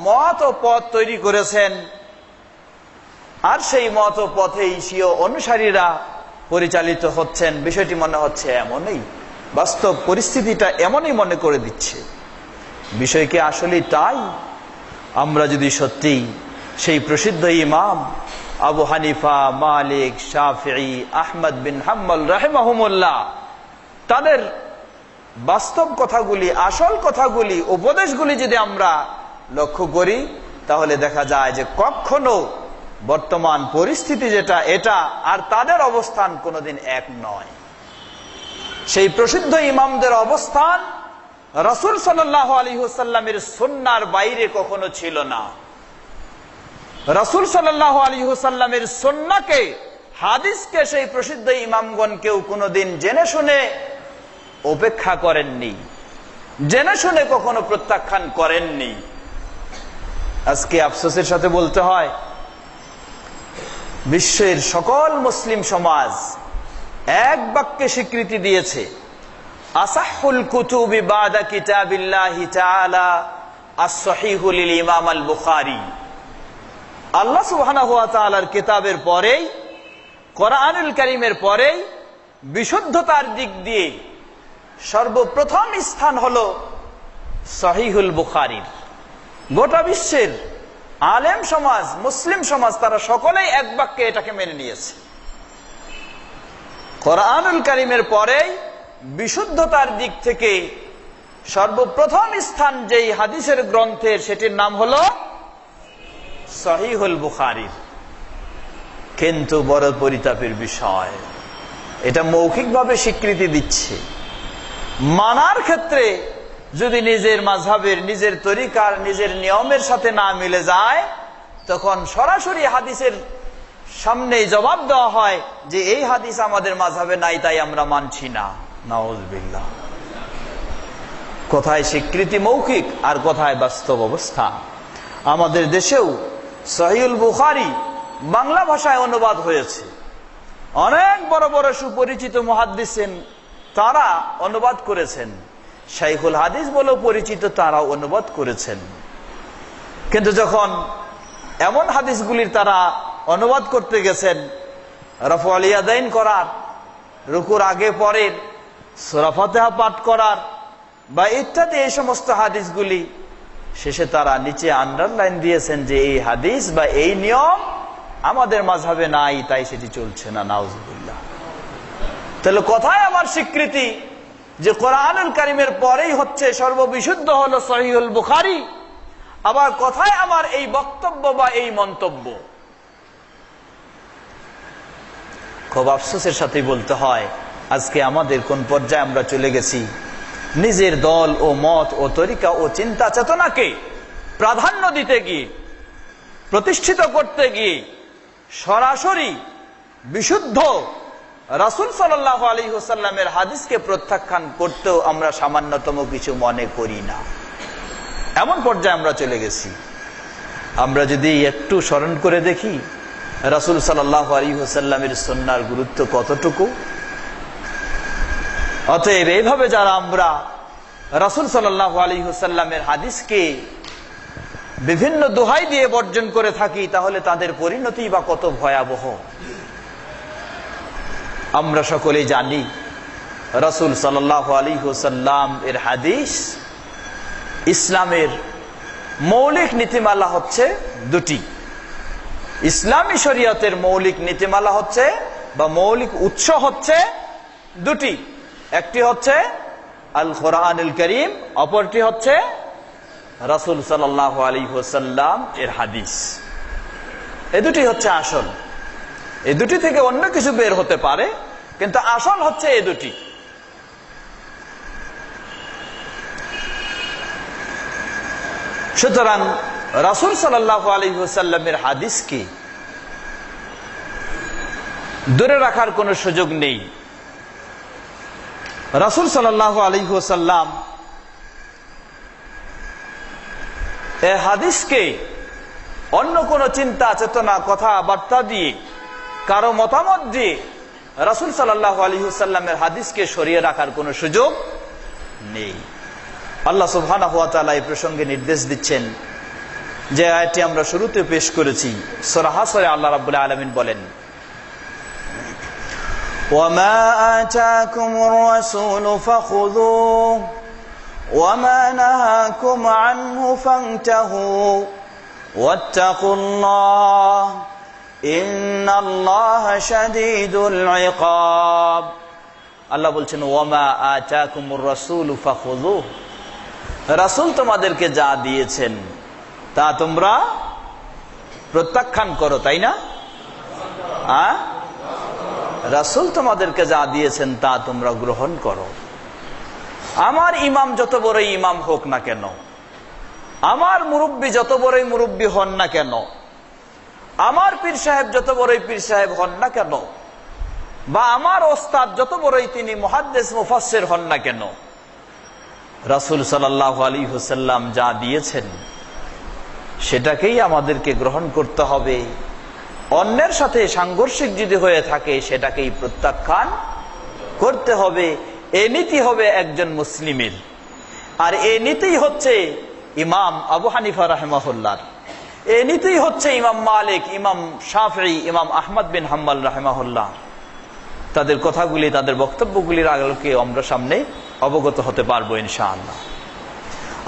মত ও পথ তৈরি করেছেন। আর সেই মত ও পথেই স্বীয় অনুসারীরা পরিচালিত হচ্ছেন। বিষয়টি মনে হচ্ছে এমনই, বাস্তব পরিস্থিতিটা এমনই মনে করে দিচ্ছে। বিষয় কি আসলে তাই? আমরা যদি সত্যি সেই প্রসিদ্ধ ইমাম আবু হানিফা, মালিক, শাফিঈ, আহমদ বিন হাম্বল রাহিমাহুমুল্লাহ তাদের বাস্তব কথাগুলি, আসল কথাগুলি, উপদেশগুলি যদি আমরা লক্ষ্য করি, তাহলে দেখা যায় যে কখনো বর্তমান পরিস্থিতি যেটা, এটা আর তাদের অবস্থান কোনোদিন এক নয়। সেই প্রসিদ্ধ ইমামদের অবস্থান রাসূল সাল্লাল্লাহু আলাইহি ওয়াসাল্লামের সুন্নাহর বাইরে কখনো ছিল না। রাসূল সাল্লাল্লাহু আলাইহি ওয়াসাল্লামের সুন্নাহকে, হাদিসকে সেই প্রসিদ্ধ ইমামগণ কেউ কোনোদিন জেনে শুনে উপেক্ষা করেননি, জেনে শুনে কখনো প্রত্যাখ্যান করেননি। আজকে আফসোসের সাথে বলতে হয়, বিশ্বের সকল মুসলিম সমাজ এক বাক্যে স্বীকৃতি দিয়েছে, আসাহুল কুতুবি বাদা কিতাবিল্লাহি তাআলা আস-সহিহু লিল ইমাম আল বুখারী। আল্লাহ সুবহানাহু ওয়া তাআলার কিতাবের পরেই, কোরআনুল কারীমের পরেই বিশুদ্ধতার দিক দিয়ে সর্বপ্রথম স্থান হলো সহিহুল বুখারীর। গোটা বিশ্বের আলেম সমাজ, মুসলিম সমাজ, তারা সকলেই এক বাক্যে এটাকে মেনে নিয়েছে। কোরআনুল কারীমের পরেই বিশুদ্ধতার দিক থেকে সর্বপ্রথম স্থান যেই হাদিসের গ্রন্থের, সেটির নাম হলো সহিহুল বুখারীর। কিন্তু বড় পরিতাপের বিষয়, এটা মৌখিকভাবে স্বীকৃতি দিচ্ছে, মানার ক্ষেত্রে যদি নিজের মাযহাবের, নিজের তরিকার, নিজের নিয়মের সাথে না মিলে যায়, তখন সরাসরি হাদিসের সামনেই জবাব দেওয়া হয় যে এই হাদিস আমাদের মাযহাবে নাই, তাই আমরা মানছি না। নাউযুবিল্লাহ। কোথায় স্বীকৃতি মৌখিক আর কোথায় বাস্তব অবস্থা। আমাদের দেশেও সহিহুল বুখারী বাংলা ভাষায় অনুবাদ হয়েছে, অনেক বড় বড় সুপরিচিত মুহাদ্দিসিন তারা অনুবাদ করেছেন, শাইখুল হাদিস বলেও পরিচিত তারা অনুবাদ করেছেন। কিন্তু যখন এমন হাদিসগুলির তারা অনুবাদ করতে গেছেন, রাফউল ইয়াদাইন করার, রুকুর আগে পরের, সূরা ফাতিহা পাঠ করার বা ইত্যাদি এই সমস্ত হাদিসগুলি, শেষে তারা নিচে আন্ডারলাইন দিয়েছেন যে এই হাদিস বা এই নিয়ম আমাদের মাযহাবে নাই, তাই সেটি চলছে না। নাউজুবিল্লাহ। তাহলে কোথায় আমার স্বীকৃতি যে কোরআনুল কারীমের পরেই হচ্ছে সর্ববিশুদ্ধ হলো সহিহুল বুখারী, আবার কোথায় আমার এই বক্তব্য বা এই মন্তব্য? খুব আফসোসের সাথেই বলতে হয়, আজকে আমাদের কোন পর্যায়ে আমরা চলে গেছি, নিজের দল ও মত ও তরিকা ও চিন্তা চেতনাকে প্রাধান্য দিতে গিয়ে, প্রতিষ্ঠিত করতে গিয়ে সরাসরি বিশুদ্ধ রাসূল সাল্লাল্লাহু আলাইহি ওয়াসাল্লামের হাদিসকে প্রত্যাখ্যান করতেও আমরা সামান্যতম কিছু মনে করি না। এমন পর্যায়ে আমরা চলে গেছি। আমরা যদি একটু স্মরণ করে দেখি রাসূল সাল্লাল্লাহু আলাইহি ওয়াসাল্লামের সুন্নাহর গুরুত্ব কতটুকু। অতএব এইভাবে যারা আমরা রাসূল সাল্লাল্লাহু আলাইহি ওয়াসাল্লামের হাদিসকে বিভিন্ন দোহাই দিয়ে বর্জন করে থাকি, তাহলে তাদের পরিণতি বা কত ভয়াবহ। আমরা সকলেই জানি রাসূল সাল্লাল্লাহু আলাইহি ওয়াসাল্লাম এর হাদিস, ইসলামের মৌলিক নীতিমালা হচ্ছে দুটি। ইসলামী শরীয়তের মৌলিক নীতিমালা হচ্ছে বা মৌলিক উৎস হচ্ছে দুটি। একটি হচ্ছে আল কোরআনুল কারীম, অপরটি হচ্ছে রাসূল সাল্লাল্লাহু আলাইহি ওয়াসাল্লাম এর হাদিস। এই দুটি হচ্ছে আসল। এই দুটি থেকে অন্য কিছু বের হতে পারে, কিন্তু আসল হচ্ছে এই দুটি। সুতরাং রাসূল সাল্লাল্লাহু আলাইহি ওয়াসাল্লামের হাদিসকে দূরে রাখার কোনো সুযোগ নেই। রাসূল সাল্লাল্লাহু আলাইহি ওয়াসাল্লাম এই হাদিসকে অন্য কোনো চিন্তা চেতনা কথাবার্তা দিয়ে, কারো মতামত দিয়ে রাসূল সাল্লাল্লাহু আলাইহি ওয়াসাল্লামের হাদিসকে সরিয়ে রাখার কোনো সুযোগ নেই। আল্লাহ সুবহানাহু ওয়া তাআলা এই প্রসঙ্গে নির্দেশ দিচ্ছেন, যে আয়াতটি আমরা শুরুতে পেশ করেছি, সূরা হাসরে আল্লাহ রাব্বুল আলামিন বলেন, ওয়ামা আতাকুমুর রাসূলু ফাখুযুহু ওয়ামা নাহাকুম আনহু ফান্তাহু ওয়াত্তাকুল্লাহ ইন্নাল্লাহা শাদীদুল ইকাব। আল্লাহ বলছেন, ওয়ামা আতাকুমুর রাসূলু ফাখুযুহু, রাসূল তোমাদেরকে যা দিয়েছেন তা তোমরা প্রত্যাখ্যান করো, তাই না? রাসূল তোমাদেরকে যা দিয়েছেন তা তোমরা গ্রহণ করো। আমার ইমাম যত বড়ই ইমাম হোক না কেন, আমার মুরব্বী যত বড়ই মুরব্বী হন না কেন, আমার পীর সাহেব যত বড়ই পীর সাহেব হন না কেন, বা আমার ওস্তাদ যত বড়ই তিনি মুহাদ্দিস মুফাসসির হন না কেন, রাসূল সাল্লাল্লাহু আলাইহি ওয়াসাল্লাম যা দিয়েছেন সেটাকেই আমাদেরকে গ্রহণ করতে হবে। অন্যের সাথে সাংঘর্ষিক যদি হয়ে থাকে সেটাকেই প্রত্যাখ্যান করতে হবে। এই নীতি হবে একজন মুসলিমের। আর এই নীতিই হচ্ছে ইমাম আবু হানিফা রাহিমাহুল্লাহর, এই নীতিই হচ্ছে ইমাম মালিক, ইমাম শাফিঈ, ইমাম আহমদ বিন হাম্বল রাহিমাহুল্লাহ। তাদের কথাগুলি, তাদের বক্তব্যগুলির আলোকে আমরা সামনে অবগত হতে পারবো ইনশাআল্লাহ।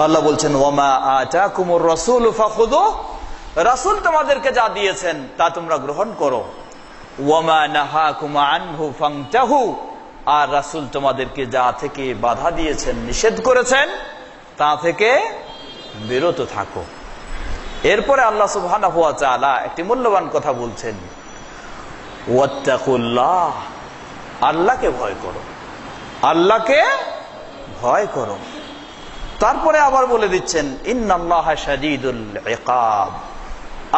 আল্লাহ বলছেন, ওয়ামা আতাকুমুর রাসূলু ফাখুযুহু, রাসূল তোমাদেরকে যা দিয়েছেন তা তোমরা গ্রহণ করো। ওয়ামা নাহাকুম আনহু ফান্তাহু, আর রাসূল তোমাদেরকে যা থেকে বাধা দিয়েছেন, নিষেধ করেছেন, তা থেকে বিরত থাকো। এরপরে আল্লাহ সুবহানাহু ওয়া তাআলা একটি মূল্যবান কথা বলছেন, ওয়াত্তাকুল্লাহ, আল্লাহকে ভয় করো, আল্লাহকে ভয় করো। তারপরে আবার বলে দিচ্ছেন, ইন্নাল্লাহা শাদীদুল ইকাব,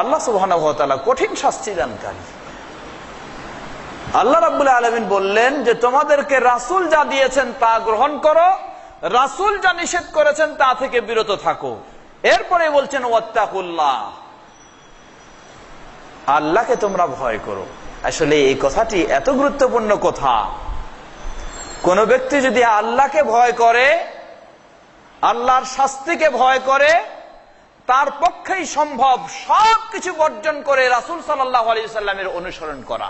আল্লাহ সুবহানাহু ওয়া তাআলা কঠিন শাস্তি দানকারী। আল্লাহ রাব্বুল আলামিন বললেন যে তোমাদেরকে রাসূল যা দিয়েছেন তা গ্রহণ করো, রাসূল যা নিষেধ করেছেন তা থেকে বিরত থাকো। এরপরে বলছেন ওয়াত্তাকুল্লাহ, আল্লাহকে তোমরা ভয় করো। আসলে এই কথাটি এত গুরুত্বপূর্ণ কথা। কোন ব্যক্তি যদি আল্লাহকে ভয় করে, আল্লাহর শাস্তিকে ভয় করে, তার পক্ষেই সম্ভব সবকিছু বর্জন করে রাসূল সাল্লাল্লাহু আলাইহি সাল্লামের অনুসরণ করা।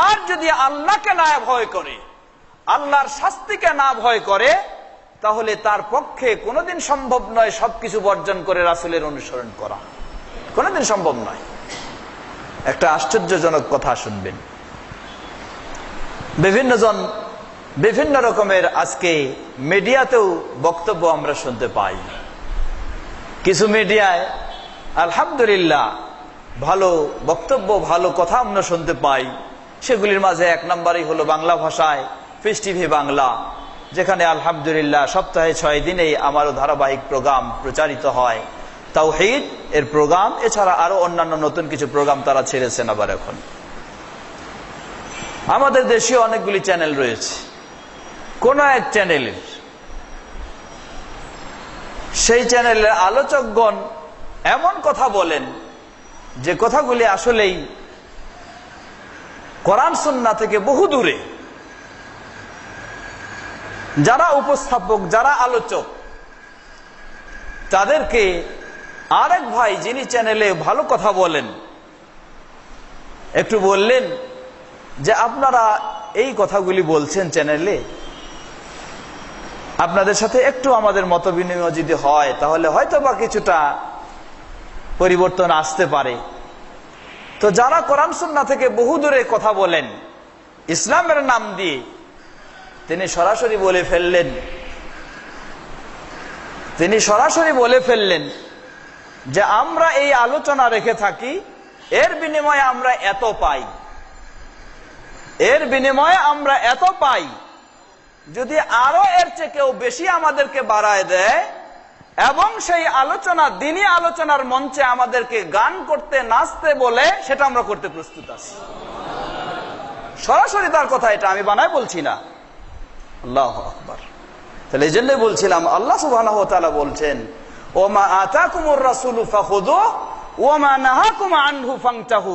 আর যদি আল্লাহকে না ভয় করে, আল্লাহর শাস্তিকে না ভয় করে, তাহলে তার পক্ষে কোনোদিন সম্ভব নয় সবকিছু বর্জন করে রাসূলের অনুসরণ করা, কোনোদিন সম্ভব নয়। একটা আশ্চর্যজনক কথা শুনবেন। বিভিন্ন জন বিভিন্ন রকমের আজকে মিডিয়াতেও বক্তব্য আমরা শুনতে পাই। কিছু মিডিয়ায় আলহামদুলিল্লাহ ভালো বক্তব্য, ভালো কথা আমরা শুনতে পাই। সেগুলির মাঝে এক নম্বরই হলো বাংলা ভাষায় পিস টিভি বাংলা, যেখানে আলহামদুলিল্লাহ সপ্তাহে 6 দিনেই আমারও ধারাবাহিক প্রোগ্রাম প্রচারিত হয়, তাওহীদ এর প্রোগ্রাম। এছাড়া আরো অন্যান্য নতুন কিছু প্রোগ্রাম তারা ছেড়েছেন। আবার এখন আমাদের দেশীয় অনেকগুলি চ্যানেল রয়েছে। কোন এক চ্যানেলের সেই চ্যানেলের আলোচকগণ এমন কথা বলেন যে কথাগুলি আসলেই কোরআন সুন্নাহ থেকে বহু দূরে। যারা উপস্থাপক, যারা আলোচক, তাদেরকে আরেক ভাই যিনি চ্যানেলে ভালো কথা বলেন একটু বললেন যে আপনারা এই কথাগুলি বলছেন চ্যানেলে, আপনাদের সাথে একটু আমাদের মত বিনিময় যদি হয় তাহলে হয়তো বা কিছুটা পরিবর্তন আসতে পারে। তো যারা কোরআন সুন্নাহ থেকে বহু দূরে কথা বলেন ইসলামের নাম দিয়ে, তিনি সরাসরি বলে ফেললেন যে আমরা এই আলোচনা রেখে থাকি, এর বিনিময়ে আমরা এত পাই, যদি আরো এর চেয়ে কেউ বেশি আমাদেরকে বাড়ায় দেয় এবং সেই আলোচনা দ্বীনি আলোচনার মঞ্চে আমাদেরকে গান করতে, নাচতে বলে, সেটা আমরা করতে প্রস্তুত আছি। সরাসরি তার কথা, এটা আমি বানায় বলছি না। আল্লাহু আকবার। তাহলে এই জন্যই বলছিলাম, আল্লাহ সুবহানাহু ওয়া তাআলা বলছেন ওমা আতাকুমুর রাসূলু ফাখুযুহু ওয়া মা নাহাকুম আনহু ফান্তাহু।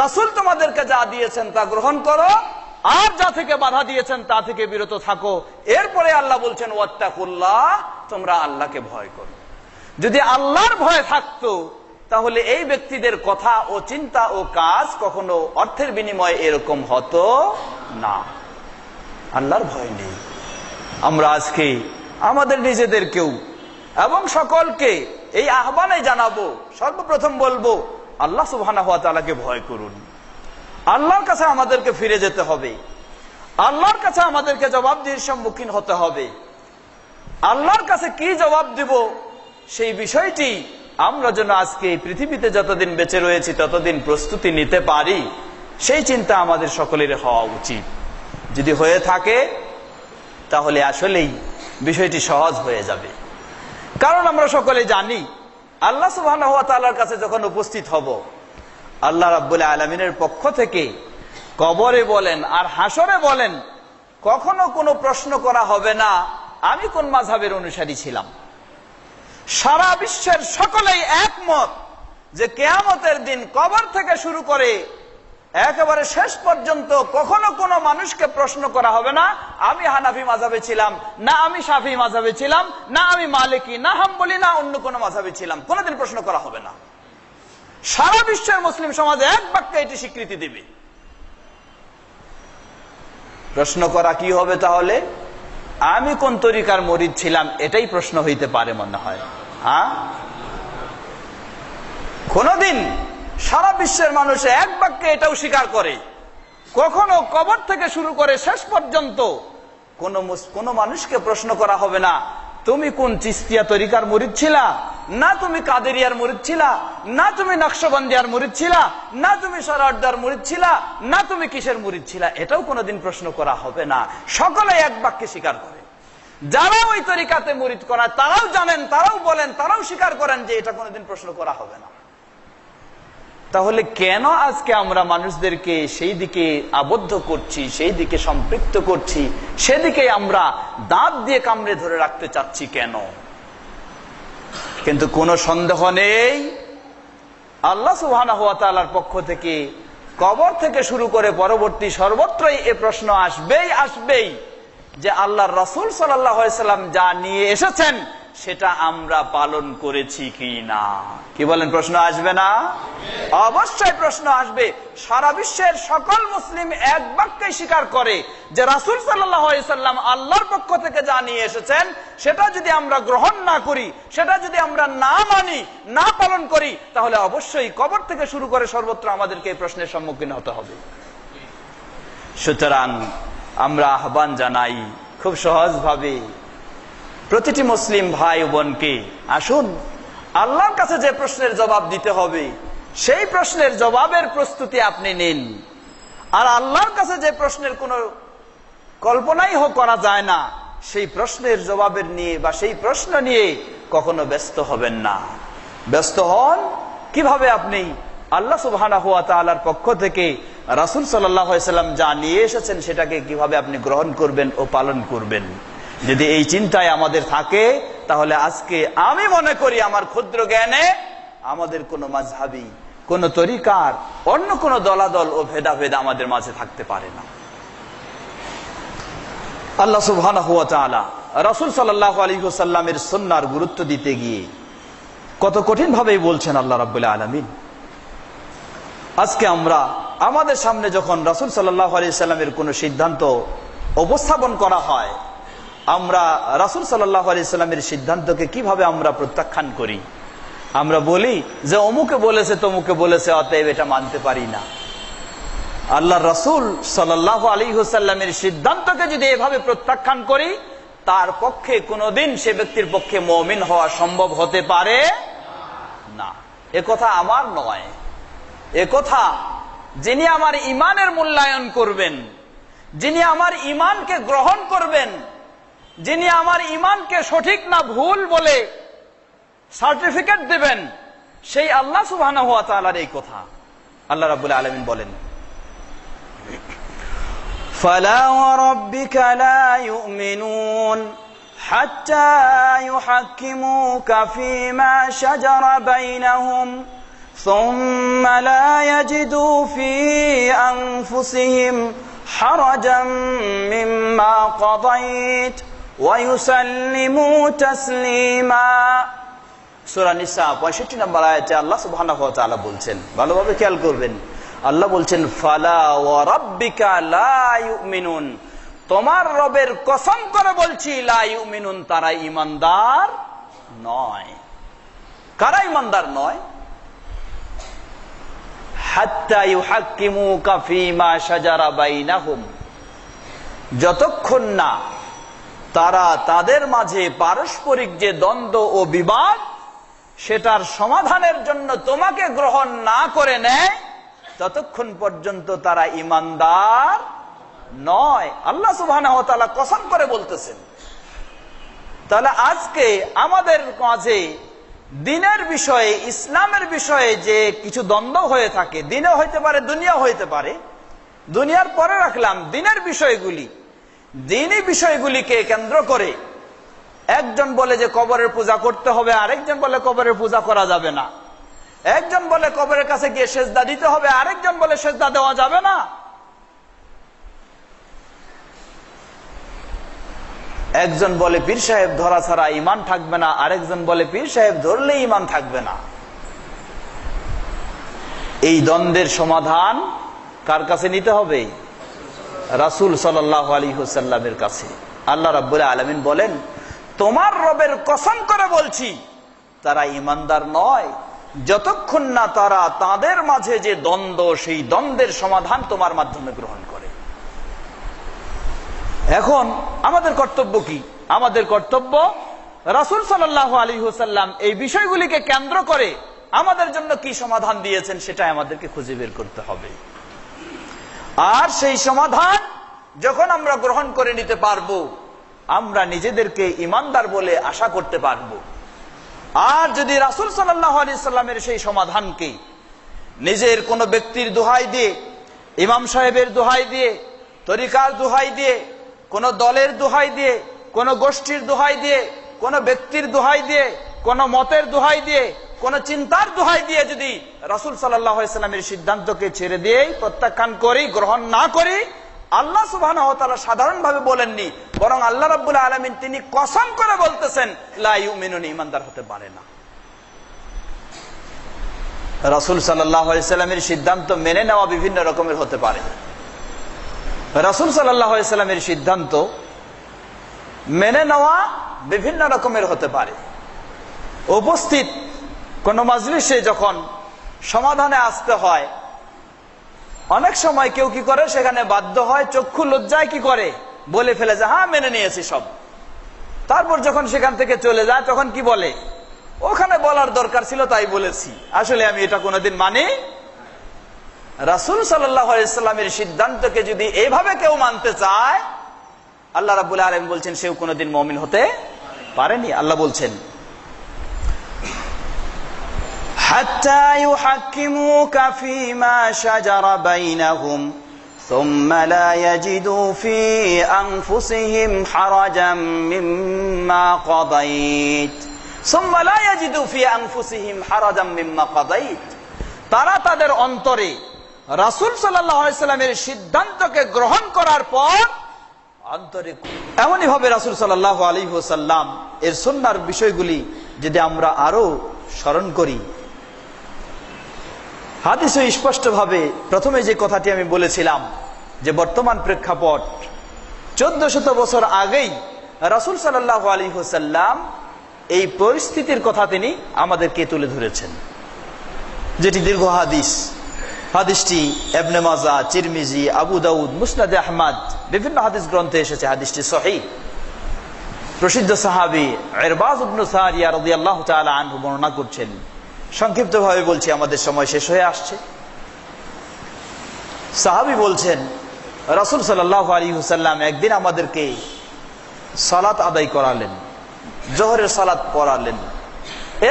রাসূল তোমাদেরকে যা দিয়েছেন তা গ্রহণ করো, আর যা থেকে বাধা দিয়েছেন তা থেকে বিরত থাকো। এরপরে আল্লাহ বলছেন ওয়াত্তাকুল্লাহ, তোমরা আল্লাহকে ভয় করো। যদি আল্লাহর ভয় থাকতো তাহলে এই ব্যক্তিদের কথা ও চিন্তা ও কাজ কখনো অর্থের বিনিময়ে এরকম হতো না। আল্লাহর ভয় নেই। আমরা আজকে আমাদের নিজেদেরকেও এবং সকলকে এই আহ্বানে জানাবো, সর্বপ্রথম বলবো আল্লাহ সুবহানাহু ওয়া তাআলাকে ভয় করুন। আল্লাহর কাছে আমাদেরকে ফিরে যেতে হবে, আল্লাহর কাছে আমাদেরকে জবাবদিহির সম্মুখীন হতে হবে। আল্লাহর কাছে কি জবাব দিব সেই বিষয়টি আমরা যেন আজকে এই পৃথিবীতে যতদিন বেঁচে রয়েছি ততদিন প্রস্তুতি নিতে পারি, সেই চিন্তা আমাদের সকলের হওয়া উচিত। যদি হয়ে থাকে তাহলে আসলেই বিষয়টি সহজ হয়ে যাবে। কারণ আমরা সকলে জানি আল্লাহ সুবহানাহু ওয়া তাআলার কাছে যখন উপস্থিত হব, আল্লাহ রাব্বুল আলামিনের পক্ষ থেকে কবরে বলেন আর হাসরে বলেন কখনো কোনো প্রশ্ন করা হবে না আমি কোন মাযহাবের অনুসারী ছিলাম। সারা বিশ্বের সকলেই একমত যে কিয়ামতের দিন কবর থেকে শুরু করে একেবারে শেষ পর্যন্ত কখনো কোনো মানুষকে প্রশ্ন করা হবে না আমি হানাফি মাযহাবে ছিলাম, না আমি শাফি মাযহাবে ছিলাম, না আমি মালিকি, না হাম্বলি, না অন্য কোনো মাযহাবে ছিলাম। কোনোদিন প্রশ্ন করা হবে না। সারা বিশ্বের মুসলিম সমাজ এক বাক্যে এটি স্বীকৃতি দিবে। প্রশ্ন করা কি হবে তাহলে? আমি কোন তরিকার মুরিদ ছিলাম, এটাই প্রশ্ন হইতে পারে মনে হয়। কোনদিন সারা বিশ্বের মানুষ এক বাক্যে এটাও স্বীকার করে কখনো কবর থেকে শুরু করে শেষ পর্যন্ত কোন মানুষকে প্রশ্ন করা হবে না তুমি কোন চিস্তিয়া তরিকার মুরিদ ছিলা, না তুমি কাদেরিয়ার মুরিদ ছিলা, না তুমি নকশবন্দিয়ার মুরিদ ছিলা, না তুমি সরারদার মুরিদ ছিলা, না তুমি কিসের মুরিদ ছিলা, এটাও কোনোদিন প্রশ্ন করা হবে না। সকলে এক বাক্যে স্বীকার করে। যারা ওই তরিকাতে মুরিদ করা তারাও জানেন, তারাও বলেন, তারাও স্বীকার করেন যে এটা কোনোদিন প্রশ্ন করা হবে না। তাহলে কেন আজকে আমরা মানুষদেরকে সেই দিকে আবদ্ধ করছি, সেই দিকে সম্পৃক্ত করছি, সেদিকে আমরা দাঁত দিয়ে কামড়ে ধরে রাখতে চাচ্ছি কেন? কিন্তু কোনো সন্দেহ নেই, আল্লাহ সুবহানাহু ওয়া তাআলার পক্ষ থেকে কবর থেকে শুরু করে পরবর্তী সর্বত্রই এ প্রশ্ন আসবেই যে আল্লাহর রাসূল সাল্লাল্লাহু আলাইহি সাল্লাম যা নিয়ে এসেছেন সেটা আমরা পালন করেছি কি না। কি বলেন, প্রশ্ন আসবে না? অবশ্যই প্রশ্ন আসবে। সারা বিশ্বের সকল মুসলিম এক বাক্যে স্বীকার করে যে রাসূল সাল্লাল্লাহু আলাইহি সাল্লাম আল্লাহর পক্ষ থেকে যা নিয়ে এসেছেন সেটা যদি আমরা গ্রহণ না করি, সেটা যদি আমরা না মানি, না পালন করি, তাহলে অবশ্যই কবর থেকে শুরু করে সর্বত্র আমাদেরকে এই প্রশ্নের সম্মুখীন হতে হবে। সুতরাং আমরা আহ্বান জানাই খুব সহজভাবে প্রতিটি মুসলিম ভাই ও বোনকে, আসুন আল্লাহর কাছে যে প্রশ্নের জবাব দিতে হবে সেই প্রশ্নের জবাবের প্রস্তুতি আপনি নিন। আর আল্লাহর কাছে যে প্রশ্নের কোনো কল্পনাই করা যায় না, সেই প্রশ্নের জবাবের নিয়ে বা সেই প্রশ্ন নিয়ে কখনো ব্যস্ত হবেন না। ব্যস্ত হন কিভাবে আপনি আল্লাহ সুবহানাহু ওয়া তাআলার পক্ষ থেকে রাসূল সাল্লাল্লাহু আলাইহি সাল্লাম যা নিয়ে এসেছেন সেটাকে কিভাবে আপনি গ্রহণ করবেন ও পালন করবেন। যদি এই চিন্তায় আমাদের থাকে, তাহলে আজকে আমি মনে করি আমার ক্ষুদ্র জ্ঞানে আমাদের কোনো মাযহাবী, কোন তরিকার, অন্য কোন দলাদল ও ভেদাভেদ আমাদের মাঝে থাকতে পারে না। আল্লাহ সুবহানাহু ওয়া তাআলা রাসূল সাল্লাল্লাহু আলাইহি ওয়াসাল্লামের সুন্নাহর গুরুত্ব দিতে গিয়ে কত কঠিন ভাবে বলছেন আল্লাহ রাব্বুল আলামিন। আজকে আমরা আমাদের সামনে যখন রাসূল সাল্লাল্লাহু আলাইহি ওয়াসাল্লামের কোন সিদ্ধান্ত উপস্থাপন করা হয়, আমরা রাসূল সাল্লাল্লাহু আলাইহি ওয়াসাল্লামের সিদ্ধান্তকে কিভাবে আমরা প্রত্যাখ্যান করি। আমরা বলি যে অমুকে বলেছে, তমুকে বলেছে, অতএব এটা মানতে পারি না। আল্লাহর রাসূল সাল্লাল্লাহু আলাইহি ওয়াসাল্লামের সিদ্ধান্তকে যদি এভাবে প্রত্যাখ্যান করি, তার পক্ষে কোনোদিন সে ব্যক্তির পক্ষে মুমিন হওয়া সম্ভব হতে পারে না। এ কথা আমার নয়, এ কথা যিনি আমার ঈমানের মূল্যায়ন করবেন, যিনি আমার ঈমানকে গ্রহণ করবেন, যিনি আমার ঈমানকে সঠিক না ভুল বলে সার্টিফিকেট দিবেন, সেই আল্লাহ সুবহানাহু ওয়া তাআলার এই কথা। আল্লাহ রাব্বুল আলামিন বলেন, ফালা ওয়া রাব্বিকা লা ইউমিনুন হাত্তা ইউহাক্কিমুকা ফীমা শাজারা বাইনাহুম সুম্মা লা ইয়াজিদু ফী আনফুসিহিম হারাজাম মিম্মা কাদাইত ওয়া ইউসাল্লিমু তাসলিমা। সূরা নিসা 65 নম্বর আয়াতে আল্লাহ সুবহানাহু ওয়া তাআলা বলছেন, ভালোভাবে খেয়াল করবেন, আল্লাহ বলছেন ফালা ওয়া রাব্বিকা লা ইউমিনুন, তোমার রবের কসম করে বলছি, লা ইউমিনুন, তারা ঈমানদার নয়। কারা ঈমানদার নয়? হাত্তা ইউহাক্কিমুকা ফীমা শাজারা বাইনাহুম, যতক্ষণ না তারা তাদের মাঝে পারস্পরিক যে দ্বন্দ্ব ও বিবাদ সেটার সমাধানের জন্য তোমাকে গ্রহণ না করে নেয়, ততক্ষণ পর্যন্ত তারা ঈমানদার নয়। আল্লাহ সুবহানাহু ওয়া তাআলা কসম করে বলতেছেন। তাহলে আজকে আমাদের মাঝে দিনের বিষয়ে, ইসলামের বিষয়ে যে কিছু দ্বন্দ্ব হয়ে থাকে, দিনে হইতে পারে, দুনিয়া হইতে পারে, দুনিয়ার পরে রাখলাম, দিনের বিষয়গুলি, দিনই বিষয়গুলিকে কেন্দ্র করে একজন বলে যে কবরের পূজা করতে হবে, আরেকজন বলে কবরের পূজা করা যাবে না, একজন বলে কবরের কাছে গিয়ে সেজদা দিতে হবে, আরেকজন বলে সেজদা দেওয়া যাবে না, একজন বলে পীর সাহেব ধরা ছাড়া ঈমান থাকবে না, আরেকজন বলে পীর সাহেব ধরলে ঈমান থাকবে না। এই দ্বন্দ্বের সমাধান কার কাছে নিতে হবে? রাসূল সাল্লাল্লাহু আলাইহি ওয়াসাল্লামের কাছে। আল্লাহ রাব্বুল আলামিন বলেন, তোমার রবের কসম করে বলছি, তারা ঈমানদার নয় যতক্ষণ না তারা তাদের মাঝে যে দ্বন্দ্ব, সেই দ্বন্দ্বের সমাধান তোমার মাধ্যমে গ্রহণ করে। এখন আমাদের কর্তব্য কি? আমাদের কর্তব্য রাসূল সাল্লাল্লাহু আলাইহি ওয়াসাল্লাম এই বিষয়গুলিকে কেন্দ্র করে আমাদের জন্য কি সমাধান দিয়েছেন সেটা আমাদেরকে খুঁজে বের করতে হবে। আর সেই সমাধান যখন আমরা গ্রহণ করে নিতে পারবো, আমরা নিজেদেরকে ঈমানদার বলে আশা করতে পারবো। আর যদি রাসূল সাল্লাল্লাহু আলাইহি ওয়াসাল্লামের সেই সমাধানকে নিজের কোনো ব্যক্তির দোহাই দিয়ে, ইমাম সাহেবের দোহাই দিয়ে, তরিকার দোহাই দিয়ে, কোন দলের দোহাই দিয়ে, কোন গোষ্ঠীর দোহাই দিয়ে, কোন ব্যক্তির দোহাই দিয়ে, কোন মতের দোহাই দিয়ে, কোন চিন্তার দোহাই দিয়ে যদি রাসূল সাল্লাল্লাহু আলাইহি ওয়াসাল্লামের সিদ্ধান্তকে ছেড়ে দিয়েই প্রত্যাখ্যান করি, গ্রহণ না করি, আল্লাহ সুবহানাহু ওয়া তাআলা সাধারণভাবে বলেননি, বরং আল্লাহ রাব্বুল আলামিন তিনি কসম করে বলতেছেন লা ইউমিনুন, ঈমানদার হতে পারে না। রাসূল সাল্লাল্লাহু আলাইহি ওয়াসাল্লামের সিদ্ধান্ত মেনে নেওয়া বিভিন্ন রকমের হতে পারে। রাসূল সাল্লাল্লাহু আলাইহি ওয়াসাল্লামের সিদ্ধান্ত মেনে নেওয়া বিভিন্ন রকমের হতে পারে। উপস্থিত কোন মাজলিসে যখন সমাধানে আসতে হয়, অনেক সময় কেউ কি করে, সেখানে বাধ্য হয়, চক্ষু লজ্জায় কি করে, বলে ফেলে যে হ্যাঁ মেনে নিয়েছি সব। তারপর যখন সেখান থেকে চলে যায় তখন কি বলে, ওখানে বলার দরকার ছিল তাই বলেছি, আসলে আমি এটা কোনোদিন মানি। রাসূল সাল্লাল্লাহু আলাইহি ওয়াসাল্লামের সিদ্ধান্তকে যদি এইভাবে কেউ মানতে চায়, আল্লাহ রাব্বুল আলামিন বলছেন সেও কোনোদিন মুমিন হতে পারেনি। আল্লাহ বলছেন হাত্তা ইউহাক্কিমুকা ফীমা শাজারা বাইনাহুম সুম্মা লা ইয়াজিদু ফী আনফুসিহিম হারাজাম মিম্মা কাদাইত সুম্মা লা ইয়াজিদু ফী আনফুসিহিম হারাজাম মিম্মা কাদাইত। তারা তাদের অন্তরে রাসূল সাল্লাল্লাহু আলাইহি ওয়াসাল্লামের সিদ্ধান্তকে গ্রহণ করার পর অন্তরে এমনই ভাবে রাসূল সাল্লাল্লাহু আলাইহি ওয়াসাল্লাম এর সুন্নাহর বিষয়গুলি যদি আমরা আরো স্মরণ করি, হাদিসে স্পষ্টভাবে প্রথমে যে কথাটি আমি বলেছিলাম যে বর্তমান প্রেক্ষাপট 1400 বছর আগেই রাসূল সাল্লাল্লাহু আলাইহি ওয়াসাল্লাম এই পরিস্থিতির কথা তিনি আমাদেরকে তুলে ধরেছেন, যেটি দীর্ঘ হাদিস। হাদিসটি ইবনে মাজাহ, তিরমিজি, আবু দাউদ, মুসনাদে আহমদ বিভিন্ন হাদিস গ্রন্থে এসেছে। হাদিসটি সহিহ। প্রসিদ্ধ সাহাবী ইরবাজ ইবনে সারিয়া রাদিয়াল্লাহু তাআলা আনহু বর্ণনা করছেন। সংক্ষিপ্তভাবে বলছি, আমাদের সময় শেষ হয়ে আসছে। সাহাবী বলছেন রাসূল সাল্লাল্লাহু আলাইহি ওয়াসাল্লাম একদিন আমাদেরকে সালাত আদায় করালেন, জোহরের সালাত পড়ালেন।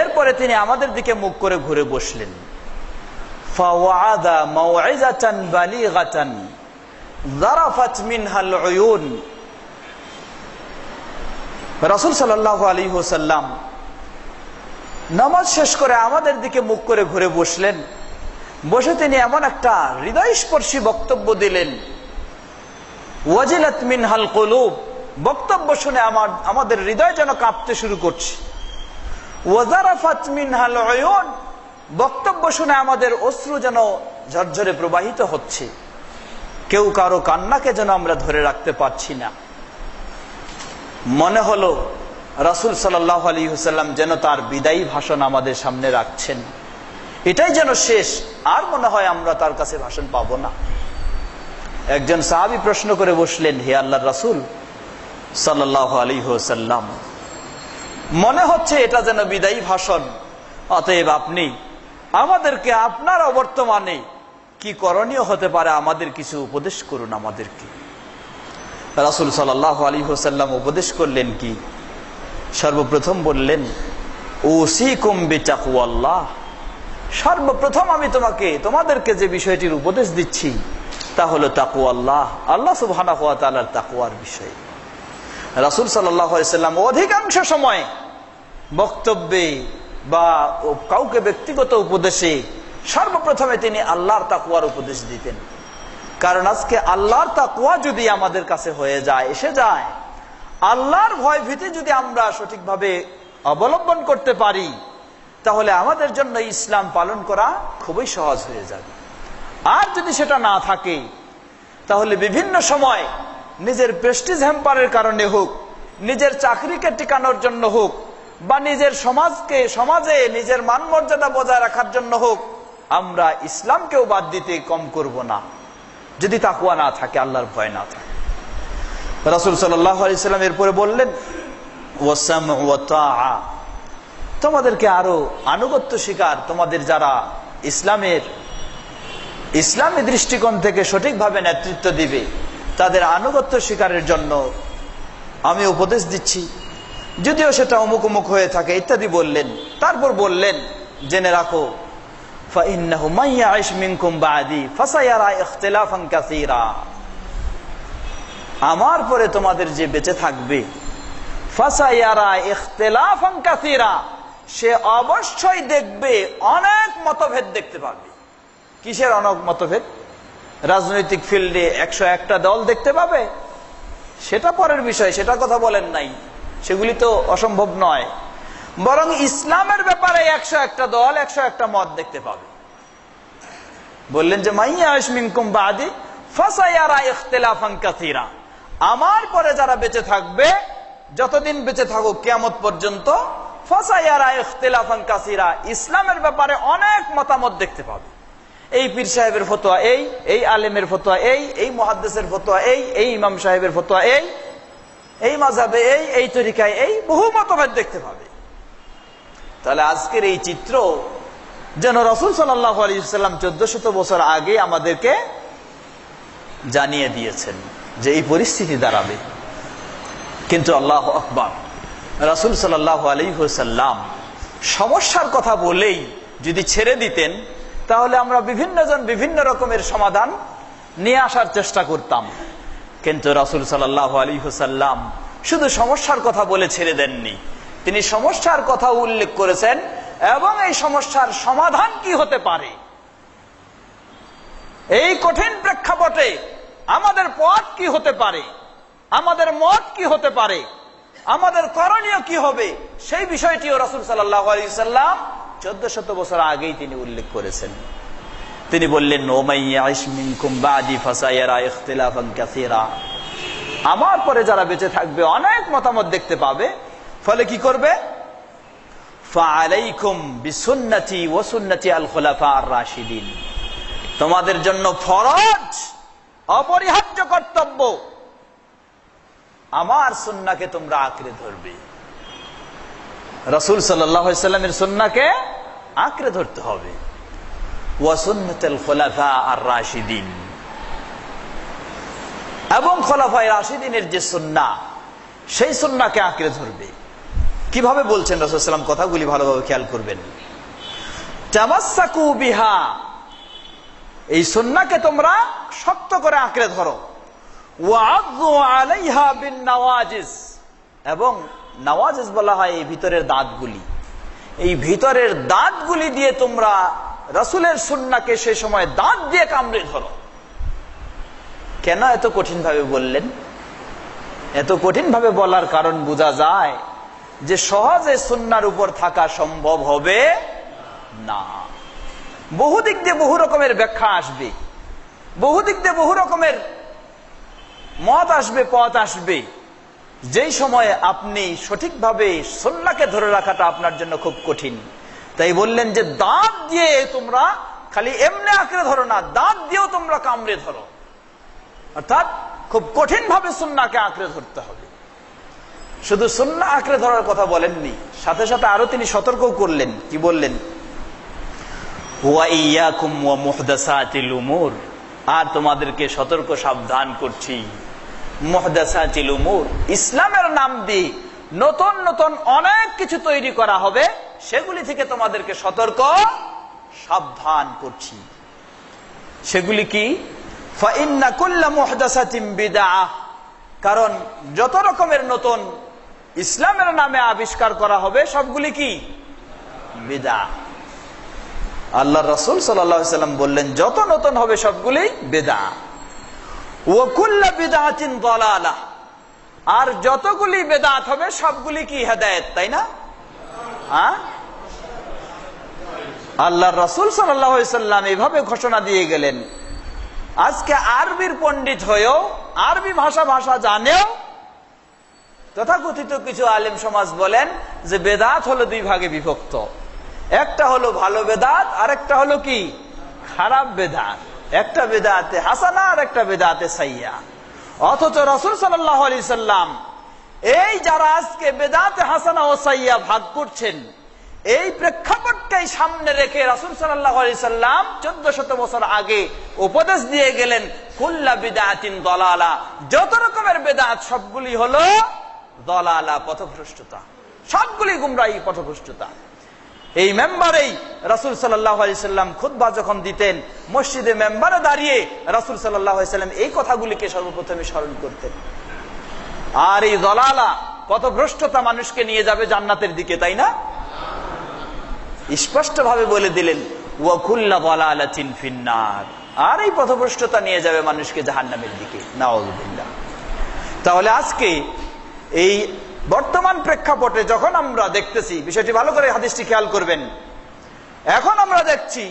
এরপরে তিনি আমাদের দিকে মুখ করে ঘুরে বসলেন। ফাওয়াদা মাউইজাতান বালিগাতান যারাফাত মিনহাল উয়ুন। রাসূল সাল্লাল্লাহু আলাইহি ওয়াসাল্লাম নামাজ শেষ করে আমাদের দিকে মুখ করে ঘুরে বসলেন। বসে তিনি এমন একটা হৃদয়স্পর্শী বক্তব্য দিলেন, ওয়াজিলাত মিনহাল কুলুব। বক্তব্য শুনে আমাদের হৃদয় যেন কাঁপতে শুরু করছে। ওয়াজারাফাত মিনহাল উয়ুন। বক্তব্য শুনে আমাদের অশ্রু যেন ঝরঝরে প্রবাহিত হচ্ছে। কেউ কারো কান্নাকে যেন আমরা ধরে রাখতে পারছি না। মনে হলো রাসূল সাল্লাল্লাহু আলাইহি ওয়াসাল্লাম যেন তার বিদায়ী ভাষণ আমাদের সামনে রাখছেন, এটাই যেন শেষ, আর মনে হয় আমরা তার কাছে ভাষণ পাবো না। একজন সাহাবী প্রশ্ন করে বসলেন, হে আল্লাহর রাসূল সাল্লাল্লাহু আলাইহি ওয়াসাল্লাম, মনে হচ্ছে এটা যেন বিদায়ী ভাষণ, অতএব আপনি আমাদেরকে আপনার অবর্তমানে কি করণীয় হতে পারে আমাদের কিছু উপদেশ করুন আমাদেরকে। রাসূল সাল্লাল্লাহু আলাইহি ওয়াসাল্লাম উপদেশ করলেন কি? সর্বপ্রথম বললেন, উসিকুম বিতাকওয়াল্লাহ। সর্বপ্রথম আমি তোমাদেরকে যে বিষয়টির উপদেশ দিচ্ছি তা হলো তাকওয়াল্লাহ, আল্লাহ সুবহানাহু ওয়া তাআলার তাকওয়ার বিষয়। রাসূল সাল্লাল্লাহু আলাইহি ওয়াসাল্লাম অধিকাংশ সময় বক্তব্যে বা কাউকে ব্যক্তিগত উপদেশে সর্বপ্রথমে তিনি আল্লাহর তাকওয়ার উপদেশ দিতেন। কারণ আজকে আল্লাহর তাকওয়া যদি আমাদের কাছে হয়ে যায়, এসে যায়, আল্লাহর ভয় ভীতি যদি আমরা সঠিকভাবে অবলম্বন করতে পারি, তাহলে আমাদের জন্য ইসলাম পালন করা খুবই সহজ হয়ে যাবে। আর যদি সেটা না থাকে, তাহলে বিভিন্ন সময় নিজের প্রেস্টিজ হ্যাম্পারের কারণে হোক, নিজের চাকরিকে টিকানোর জন্য হোক, বা নিজের সমাজে নিজের মান মর্যাদা বজায় রাখার জন্য হোক, আমরা ইসলামকেও বাদ দিতে কম করব না, যদি তাকওয়া না থাকে, আল্লাহর ভয় না থাকে। রাসূল সাল্লাল্লাহু আলাইহি ওয়াসাল্লাম এরপরে বললেন, ওয়াসামউ ওয়া তাআ। তোমাদেরকে আরো আনুগত্য শিকার, তোমাদের যারা ইসলামী দৃষ্টিকোণ থেকে সঠিকভাবে নেতৃত্ব দিবে, তাদের আনুগত্য শিকারের জন্য আমি উপদেশ দিচ্ছি, যদিও সেটা অমুক অমুক হয়ে থাকে ইত্যাদি বললেন। তারপর বললেন, জেনে রাখো فإنه من يعش منكم بعدي فسيرى اختلافا كثيرا। আমার পরে তোমাদের যে বেঁচে থাকবে, ফাসায়ারা ইখতিলাফান কাসীরা, সে অবশ্যই দেখবে অনেক মতভেদ দেখতে পাবে। কিসের অনেক মতভেদ? রাজনৈতিক ফিল্ডে 101টা দল দেখতে পাবে, সেটা পরের বিষয়, সেটা কথা বলেন নাই, সেগুলি তো অসম্ভব নয়। বরং ইসলামের ব্যাপারে 101টা দল, 101টা মত দেখতে পাবে। বললেন যে মাইয়া মিনকুম বাদি ফাসায়ারা ইখতিলাফান কাসীরা, আমার পরে যারা বেঁচে থাকবে, যতদিন বেঁচে থাকুক কিয়ামত পর্যন্ত, ফাসায়ারা ইখতিলাফান কাসীরা, ইসলামের ব্যাপারে অনেক মতামত দেখতে পাবে। এই পীর সাহেবের ফতোয়া এই আলেমের ফতোয়া এই মুহাদ্দিসের ফতোয়া এই ইমাম সাহেবের ফতোয়া এই মাযহাবে এই তরিকায় বহু মতভেদ দেখতে পাবে। তাহলে আজকের এই চিত্র যেন রাসূল সাল্লাল্লাহু আলাইহি ওয়াসাল্লাম 1400 বছর আগে আমাদেরকে জানিয়ে দিয়েছেন যে এই পরিস্থিতি দাঁড়াবে। কিন্তু আল্লাহু আকবার, রাসূল সাল্লাল্লাহু আলাইহি ওয়াসাল্লাম সমস্যার কথা বলেই যদি ছেড়ে দিতেন, তাহলে আমরা বিভিন্ন জন বিভিন্ন রকমের সমাধান নিয়ে আসার চেষ্টা করতাম। কিন্তু রাসূল সাল্লাল্লাহু আলাইহি ওয়াসাল্লাম শুধু সমস্যার কথা বলে ছেড়ে দেননি, তিনি সমস্যার কথা উল্লেখ করেছেন এবং এই সমস্যার সমাধান কি হতে পারে, এই কঠিন প্রেক্ষাপটে আমাদের পথ কি হতে পারে, আমাদের মত কি হতে পারে, আমাদের করণীয় কি হবে, সেই বিষয়টিও রাসূল সাল্লাল্লাহু আলাইহি ওয়াসাল্লাম 1400 বছর আগেই তিনি উল্লেখ করেছেন। তিনি বললেন, ওমাইয়াইশ মিনকুম বাদি ফাসায়ারা ইখতিলাফান কাসীরা, আমার পরে যারা বেঁচে থাকবে অনেক মতামত দেখতে পাবে। ফলে কি করবে? ফাআলাইকুম বিসুন্নতি ওয়া সুন্নতি আল খুলাফা আর রাশিদিন, তোমাদের জন্য ফরজ, অপরিহার্য কর্তব্য, আমার সুন্নাহকে তোমরা আঁকড়ে ধরবে। রাসূল সাল্লাল্লাহু আলাইহি ওয়াসাল্লামের সুন্নাহকে আঁকড়ে ধরতে হবে। ওয়া সুন্নাতুল খুলাফা আর রাশিদিন, এবং খোলাফায়ে রাশিদিনের যে সুন্নাহ, সেই সুন্নাহকে আঁকড়ে ধরবে। কিভাবে বলছেন রাসূল সাল্লাল্লাহু আলাইহি ওয়াসাল্লাম? কথাগুলি ভালোভাবে খেয়াল করবেন। তামাসসাকু বিহা, এই সুন্নাহকে তোমরা শক্ত করে আঁকড়ে ধরো। ওয়া আযু আলাইহা বিন নওয়াজিজ, এবং নওয়াজিজ বলা হয় এই ভিতরের দাঁতগুলি, এই ভিতরের দাঁতগুলি দিয়ে তোমরা রাসূলের সুন্নাহকে সে সময় দাঁত দিয়ে কামড়ে ধরো। কেন এত কঠিন ভাবে বললেন? এত কঠিন ভাবে বলার কারণ বোঝা যায় যে সহজে সুন্নাহর উপর থাকা সম্ভব হবে না। বহু দিক দিয়ে বহু রকমের ব্যাখ্যা আসবে, বহু দিক দিয়ে বহু রকমের মত আসবে, পথ আসবে, যেই সময়ে আপনি সঠিকভাবে সুন্নাহকে ধরে রাখাটা আপনার জন্য খুব কঠিন। তাই বললেন যে দাঁত দিয়ে তোমরা খালি এমনি আঁকড়ে ধরো না, দাঁত দিয়েও তোমরা কামড়ে ধরো, অর্থাৎ খুব কঠিন ভাবে সুন্নাহকে আঁকড়ে ধরতে হবে। শুধু সুন্নাহ আঁকড়ে ধরার কথা বলেননি, সাথে সাথে আরো তিনি সতর্ক করলেন। কি বললেন? ওয়া ইয়াকুম ওয়া মুহদাসাতিল উমুর, আর তোমাদেরকে সতর্ক সাবধান করছি মুহদাসাতিল উমুর, ইসলামের নাম দিয়ে নতুন নতুন অনেক কিছু তৈরি করা হবে, সেগুলি থেকে তোমাদেরকে সতর্ক সাবধান করছি। সেগুলি কি? ফাইন্না কুল্লা মুহদাসাতিন বিদআহ, কারণ যত রকমের নতুন ইসলামের নামে আবিষ্কার করা হবে সবগুলি কি? বিদআহ। আল্লাহর রাসূল সাল্লাল্লাহু আলাইহি ওয়াসাল্লাম বললেন যত নতুন হবে সবগুলি বিদআহ। ওয়া কুল্লা বিদআতিন দালালাহ, আর যতগুলি বিদআত হবে সবগুলি কি? হেদায়েত, তাই না? আল্লাহর রাসূল সাল্লাল্লাহু আলাইহি ওয়াসাল্লাম এইভাবে ঘোষণা দিয়ে গেলেন। আজকে আরবির পণ্ডিত হয়েও, আরবি ভাষা জানেও তথাকথিত কিছু আলেম সমাজ বলেন যে বেদাত হলো দুই ভাগে বিভক্ত, একটা হলো ভালো বেদাত, আর একটা হলো কি? খারাপ বেদাত। একটা বেদাতে হাসানা আর একটা বেদাতে সাইয়্যা। অথচ রাসূল সাল্লাল্লাহু আলাইহি সাল্লাম এই যারা আজকে বেদাতে হাসানা ও সাইয়্যা ভাগ করছেন, এই প্রেক্ষাপটটাই সামনে রেখে রাসূল সাল্লাল্লাহু আলাইহি সাল্লাম 1400 বছর আগে উপদেশ দিয়ে গেলেন কুল্লা বিদআতিন দালালা, যত রকমের বেদাত সবগুলি হলো দালালা, পথভ্রষ্টতা, সবগুলি গুমরাহি, পথভ্রষ্টতা। এই মেম্বারেই রাসূল সাল্লাল্লাহু আলাইহি সাল্লাম খুতবা যখন দিতেন, মসজিদে মেম্বারে দাঁড়িয়ে রাসূল সাল্লাল্লাহু আলাইহি সাল্লাম এই কথাগুলিকে সর্বপ্রথমে স্মরণ করতেন। আর এই দলালা, পথভ্রষ্টতা মানুষকে নিয়ে যাবে জান্নাতের দিকে, তাই না? স্পষ্ট ভাবে বলে দিলেন, ওয়া কুল্লু দালালাতিন ফিন্নার। আর এই পথভ্রষ্টতা নিয়ে যাবে মানুষকে জাহান্নামের দিকে, নাউযুবিল্লাহ। তাহলে আজকে এই বর্তমান প্রেক্ষাপটে যখন আমরা দেখতেছি, বিষয়টি ভালো করে হাদিসটি খেয়াল করবেন, এখন আমরা দেখছি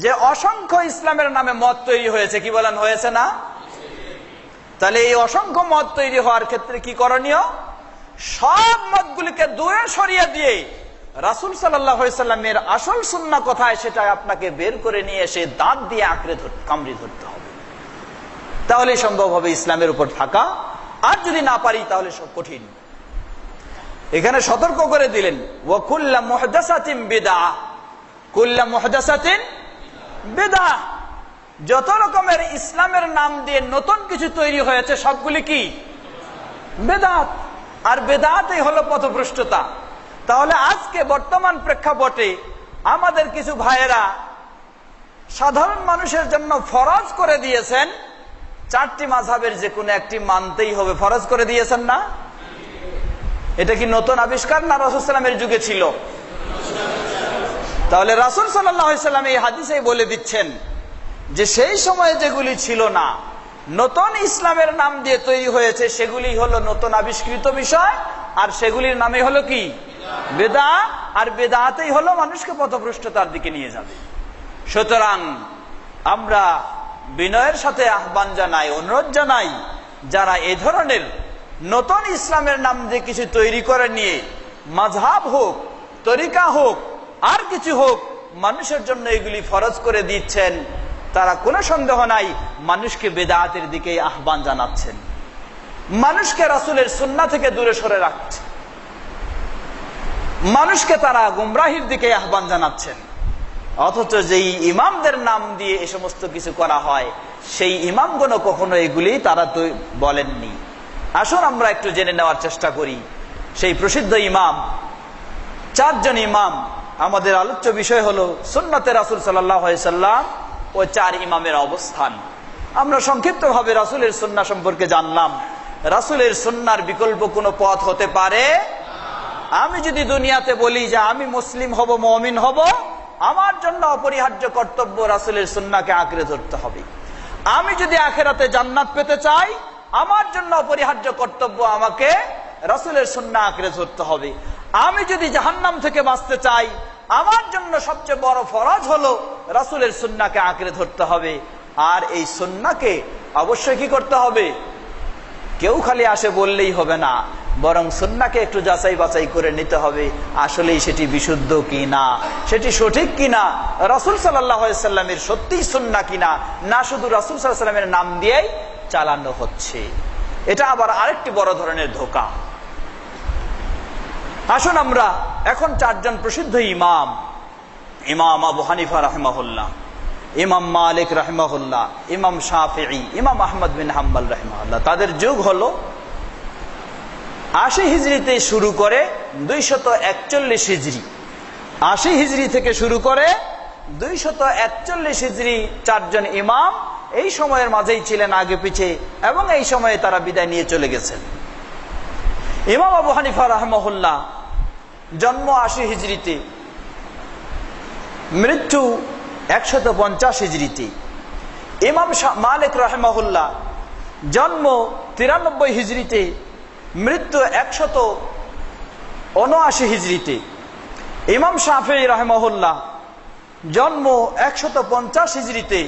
যে অসংখ্য ইসলামের নামে মত তৈরি হয়েছে। কি বলেন, হয়েছে না? তাহলে এই অসংখ্য মত তৈরি হওয়ার ক্ষেত্রে কি করণীয়? সব মতগুলিকে দূরে সরিয়ে দিয়ে রাসূল সাল্লাল্লাহু আলাইহি সাল্লামের আসল সুন্নাহ কোথায় সেটা আপনাকে বের করে নিয়ে এসে দাঁত দিয়ে কামড়ে ধরতে হবে। তাহলে সম্ভব হবে ইসলামের উপর থাকা। আর যদি না পারি তাহলে সব কঠিন। এখানে সতর্ক করে দিলেন, ওয়া কুল্লু মুহদাসাতিন বিদআহ, কুল্লু মুহদাসাতিন বিদআহ। যত রকমের ইসলামের নাম দিয়ে নতুন কিছু তৈরি হয়েছে সবগুলি কি? বেদাত। আর বেদাতই হলো পথভ্রষ্টতা। তাহলে আজকে বর্তমান প্রেক্ষাপটে আমাদের কিছু ভাইয়েরা সাধারণ মানুষের জন্য ফরজ করে দিয়েছেন, 4টি মাযহাবের যে কোনো একটি মানতেই হবে, ফরজ করে দিয়েছেন না? এটা কি নতুন আবিষ্কার না রাসূল সাল্লাল্লাহু আলাইহি সাল্লামের যুগে ছিল? তাহলে রাসূল সাল্লাল্লাহু আলাইহি সাল্লাম এই হাদিসেই বলে দিচ্ছেন যে সেই সময়ে যেগুলি ছিল না, নতুন ইসলামের নাম দিয়ে তৈরি হয়েছে, সেগুলি হলো নতুন আবিষ্কৃত বিষয়। আর সেগুলির নামে হলো কি? বেদাত। আর বেদাতেই হলো মানুষকে পথভ্রষ্টতার দিকে নিয়ে যাবে। সুতরাং আমরা বিনয়ের সাথে আহ্বান জানাই, অনুরোধ জানাই, যারা এই ধরনের নতুন ইসলামের নাম দিয়ে কিছু তৈরি করে নিয়ে মাযহাব হোক, তরিকা হোক, আর কিছু হোক, মানুষের জন্য এগুলি ফরজ করে দিচ্ছেন, তারা কোনো সন্দেহ নাই মানুষকে বেদাতের দিকে আহ্বান জানাচ্ছেন, মানুষকে রাসূলের সুন্নাহ থেকে দূরে সরে রাখছে, মানুষকে তারা গুমরাহির দিকে আহ্বান জানাচ্ছেন। অথচ যেই ইমামদের নাম দিয়ে এই সমস্ত কিছু করা হয়, সেই ইমামগণ কখনো এগুলি তারা তো বলেননি। আসুন আমরা একটু জেনে নেওয়ার চেষ্টা করি সেই প্রসিদ্ধ ইমাম, 4 জন ইমাম। আমাদের আলোচ্য বিষয় হলো সুন্নতে রাসূল সাল্লাল্লাহু আলাইহি সাল্লাম ও 4 ইমামের অবস্থান। আমরা সংক্ষিপ্ত ভাবে রাসূলের সুন্নাহ সম্পর্কে জানলাম। রাসূলের সুন্নাহর বিকল্প কোনো পথ হতে পারে? আমি যদি দুনিয়াতে বলি যে আমি মুসলিম হব, মুমিন হব, আমার জন্য অপরিহার্য কর্তব্য রাসূলের সুন্নাহকে আঁকড়ে ধরতে হবে। আমি যদি আখিরাতে জান্নাত পেতে চাই, আমার জন্য অপরিহার্য কর্তব্য আমাকে রাসূলের সুন্নাহ আঁকড়ে ধরতে হবে। আমি যদি জাহান্নাম থেকে বাঁচতে চাই, আমার জন্য সবচেয়ে বড় ফরজ হলো রাসূলের সুন্নাহকে আঁকড়ে ধরতে হবে। আর এই সুন্নাহকে অবশ্যই কি করতে হবে? কেউ খালি আসে বললেই হবে না, বরং সুন্নাহকে একটু যাচাই বাছাই করে নিতে হবে, আসলেই সেটি বিশুদ্ধ কিনা, সেটি সঠিক কিনা, রাসূল সাল্লাল্লাহু আলাইহি সাল্লামের সত্যিই সুন্নাহ কিনা, না শুধু রাসূল সাল্লাল্লাহু আলাইহি সাল্লামের নাম দিয়েই চালানো হচ্ছে। এটা আবার আরেকটি বড় ধরনের ধোঁকা। আসুন আমরা এখন 4 জন প্রসিদ্ধ ইমাম, ইমাম আবু হানিফা রাহিমাহুল্লাহ, ইমাম মালিক রাহিমাহুল্লাহ, ইমাম শাফিঈ, ইমাম আহমদ বিন হাম্বল রাহিমাহুল্লাহ, তাদের যুগ হলো 80 হিজরিতে শুরু করে 241 হিজরি। 80 হিজরি থেকে শুরু করে 241 হিজরি 4 জন ইমাম এই সময়ের মাঝেই ছিলেন আগে পিছে, এবং এই সময়ে তারা বিদায় নিয়ে চলে গেছেন। ইমাম আবু হানিফা রাহিমাহুল্লাহ জন্ম 80 হিজরিতে, মৃত্যু 150 হিজরিতে। ইমাম মালিক রাহিমাহুল্লাহ জন্ম 93 হিজরিতে, মৃত্যু 179 হিজরিতে। ইমাম শাফিঈ রাহিমাহুল্লাহ জন্ম 150 হিজরিতে,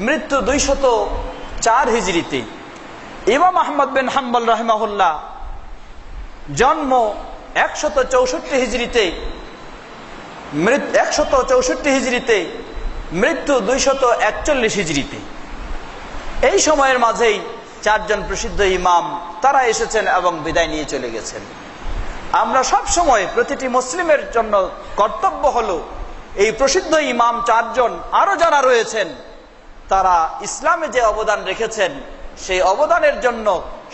মৃত্যু 204 হিজরিতে। ইমাম আহমদ বিন হাম্বল রাহিমাহুল্লাহ জন্ম 164 হিজরিতে, 164 হিজরিতে, মৃত্যু 241 হিজরিতে। এই সময়ের মাঝেই 4 জন প্রসিদ্ধ ইমাম তারা এসেছেন এবং বিদায় নিয়ে চলে গেছেন। আমরা সব সময় প্রতিটি মুসলিমের জন্য কর্তব্য হলো এই প্রসিদ্ধ ইমাম 4 জন, আরো যারা রয়েছেন, তারা ইসলামে যে অবদান রেখেছেন সেই অবদানের জন্য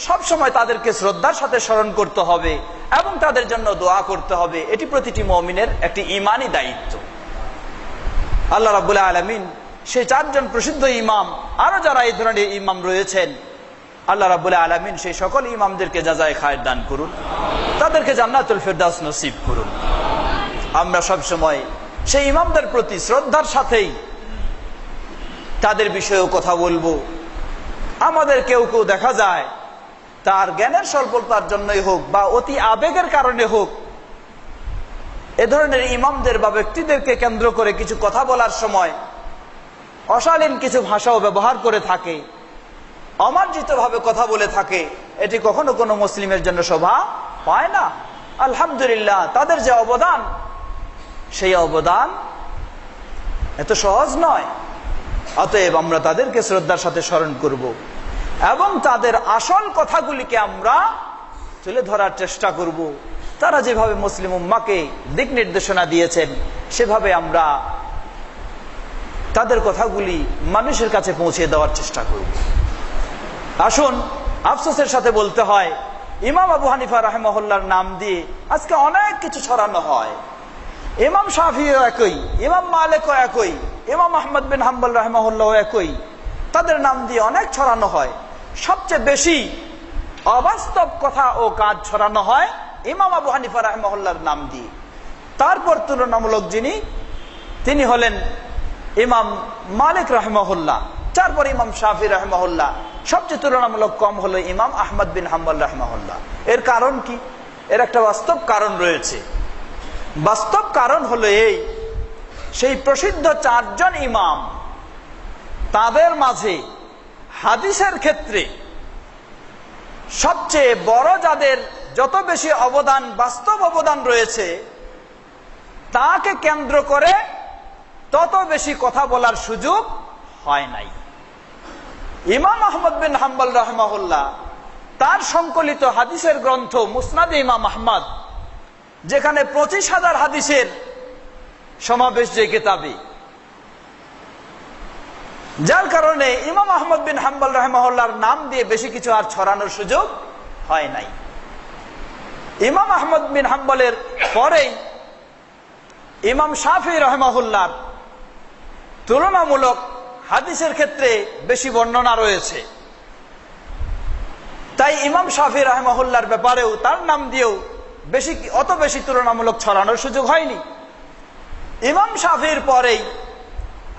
সব সময় তাদেরকে শ্রদ্ধার সাথে স্মরণ করতে হবে এবং তাদের জন্য দোয়া করতে হবে। এটি প্রতিটি মুমিনের একটি ঈমানি দায়িত্ব। আল্লাহ রাব্বুল আলামিন সেই 4 জন প্রসিদ্ধ ইমাম, আরো যারা এই ধরনের ইমাম রয়েছেন, আল্লাহ রাব্বুল আলামিন সেই সকল ইমামদেরকে জাযায়ে খায়র দান করুন, তাদেরকে জান্নাতুল ফেরদাউস নসিব করুন। আমরা সব সময় সেই ইমামদের প্রতি শ্রদ্ধার সাথেই তাদের বিষয়েও কথা বলবো। আমাদের কেউ কেউ দেখা যায় তার জ্ঞানের স্বল্পতার জন্যই হোক বা অতি আবেগের কারণে হোক, এ ধরনের ইমামদের বা ব্যক্তিদেরকে কেন্দ্র করে কিছু কথা বলার সময় অশালীন কিছু ভাষাও ব্যবহার করে থাকে, অমার্জিতভাবে কথা বলে থাকে। এটি কখনো কোনো মুসলিমের জন্য শোভা পায় না। আলহামদুলিল্লাহ, তাদের যে অবদান, সেই অবদান এত সহজ নয়। অতএব আমরা তাদেরকে শ্রদ্ধার সাথে স্মরণ করব এবং তাদের আসল কথাগুলিকে আমরা তুলে ধরার চেষ্টা করব। তারা যেভাবে মুসলিম উম্মাহকে দিক নির্দেশনা দিয়েছেন, সেভাবে আমরা তাদের কথাগুলি মানুষের কাছে পৌঁছে দেওয়ার চেষ্টা করব। আসুন, আফসোসের সাথে বলতে হয়, ইমাম আবু হানিফা রাহিমাহুল্লাহর নাম দিয়ে আজকে অনেক কিছু ছড়ানো হয়। ইমাম শাফিও একই, ইমাম মালিকও একই, ইমাম আহমদ বিন হাম্বল রাহিমাহুল্লাহ একই, তাদের নাম দিয়ে অনেক ছড়ানো হয়। সবচেয়ে বেশি অবাস্তব কথা ও কাজ ছড়ানো হয় ইমাম আবু হানিফা রাহিমাহুল্লাহর নাম দিয়ে। তারপর তুলনামূলক তিনি হলেন ইমাম মালিক রাহিমাহুল্লাহ, তারপর ইমাম শাফি রাহিমাহুল্লাহ, সবচেয়ে তুলনামূলক কম হলো ইমাম আহমদ বিন হাম্বল রাহিমাহুল্লাহ। এর কারণ কি? এর একটা বাস্তব কারণ রয়েছে। বাস্তব কারণ হলো এই, সেই প্রসিদ্ধ 4 জন ইমাম, তাদের মাঝে হাদিসের ক্ষেত্রে সবচেয়ে বড় যাদের যত বেশি অবদান, বাস্তব অবদান রয়েছে, তাকে কেন্দ্র করে তত বেশি কথা বলার সুযোগ হয় নাই। ইমাম আহমদ বিন হাম্বল রাহিমাহুল্লাহ তার সংকলিত হাদিসের গ্রন্থ মুসনাদ ইমাম আহমদ, যেখানে 25,000 হাদিসের সমাবেশ, যে কিতাবে, যার কারণে ইমাম আহমদ বিন হাম্বল রাহিমাহুল্লাহর নাম দিয়ে বেশি কিছু আর ছড়ানোর সুযোগ হয় নাই। ইমাম আহমদ বিন হাম্বলের পরেই ইমাম শাফি রাহিমাহুল্লাহর তুলনামূলক হাদিসের ক্ষেত্রে বেশি বর্ণনা রয়েছে। তাই ইমাম শাফি রাহিমাহুল্লাহর ব্যাপারেও তার নাম দিয়েও অত বেশি তুলনামূলক ছড়ানোর সুযোগ হয়নি। ইমাম শাফির পরেই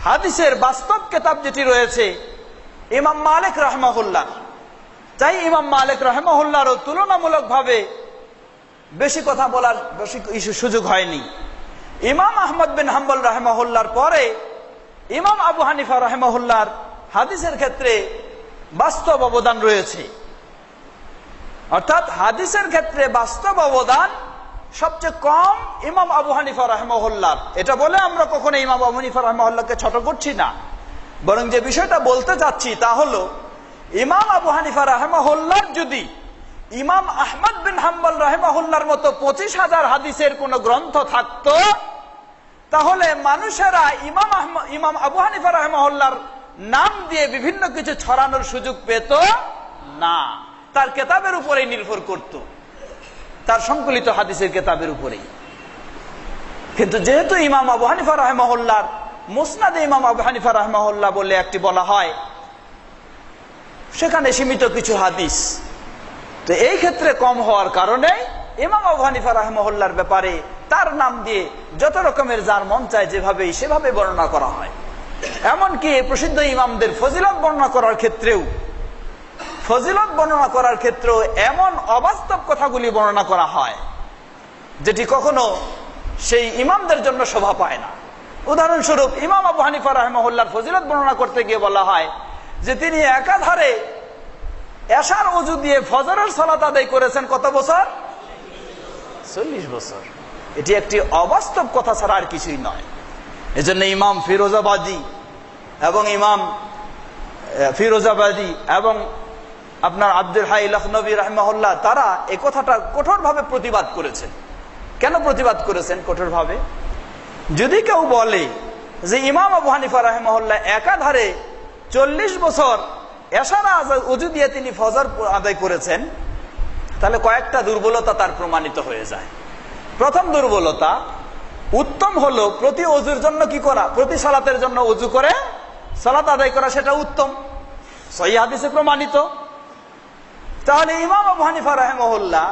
হাদিসের বাস্তব কিতাব যেটি রয়েছে ইমাম মালিক রাহিমাহুল্লাহ, তাই ইমাম মালিক রাহিমাহুল্লাহরও তুলনামূলকভাবে বেশি কথা বলার সুযোগ হয়নি। ইমাম আহমদ বিন হাম্বল রাহিমাহুল্লাহর পরে ইমাম আবু হানিফা রাহিমাহুল্লাহর হাদিসের ক্ষেত্রে বাস্তব অবদান রয়েছে। অর্থাৎ হাদিসের ক্ষেত্রে বাস্তব অবদান সবচেয়ে কম ইমাম আবু হানিফা রাহিমাহুল্লাহর। এটা বলে আমরা কখনো ইমাম আবু হানিফা রাহিমাহুল্লাহকে ছোট করছি না, বরং যে বিষয়টা বলতে চাচ্ছি তা হলো, ইমাম আবু হানিফা রাহিমাহুল্লাহর যদি ইমাম আহমদ বিন হাম্বল রাহিমাহুল্লাহর মতো 25,000 হাদিসের কোন গ্রন্থ থাকতো, তাহলে মানুষেরা ইমাম আবু হানিফা রাহিমাহুল্লাহর নাম দিয়ে বিভিন্ন কিছু ছড়ানোর সুযোগ পেত না। তার কিতাবের উপরেই নির্ভর করত, তার সংকলিত হাদিসের কিতাবের উপরেই। কিন্তু যেহেতু ইমাম আবু হানিফা রাহিমাহুল্লাহর মুসনাদে ইমাম আবু হানিফা রাহিমাহুল্লাহ বলে একটি বলা হয়, সেখানে সীমিত কিছু হাদিস, তো এই ক্ষেত্রে কম হওয়ার কারণে ইমাম আবু হানিফা রাহিমাহুল্লাহর ব্যাপারে তার নাম দিয়ে যত রকমের যার মন চায় সেভাবে বর্ণনা করা হয়। এমনকি প্রসিদ্ধ ইমামদের ফজিলত বর্ণনা করার ক্ষেত্রেও এমন অবাস্তব কথাগুলি বর্ণনা করা হয় যেটি কখনো সেই ইমামদের জন্য শোভা পায় না। উদাহরণস্বরূপ, ইমাম আবু হানিফা রাহিমাহুল্লাহর ফজিলত বর্ণনা করতে গিয়ে বলা হয় যে তিনি একাধারে এশার ওযু দিয়ে ফজরের সালাত আদায় করেছেন কত বছর? 40 বছর। এটি একটি অবাস্তব কথা ছাড়া আর কিছুই নয়। এজন্য ইমাম ফিরোজাবাদী এবং আপনার আব্দুল হাই লখনবী রাহিমাহুল্লাহ, তারা এই কথাটা কঠোরভাবে প্রতিবাদ করেছেন। কেন প্রতিবাদ করেছেন কঠোরভাবে? যদি কেউ বলে যে ইমাম আবু হানিফা রাহিমাহুল্লাহ একাধারে 40 বছর এশার ওযু দিয়ে তিনি ফজর আদায় করেছেন, তাহলে কয়েকটা দুর্বলতা তার প্রমাণিত হয়ে যায়। প্রথম দুর্বলতা, উত্তম হলো প্রতি ওযুর জন্য কি করা, প্রতি সালাতের জন্য ওযু করে সালাত আদায় করা, সেটা উত্তম, সহিহ হাদিসে প্রমাণিত। তাহলে ইমাম আবু হানিফা রাহিমাহুল্লাহ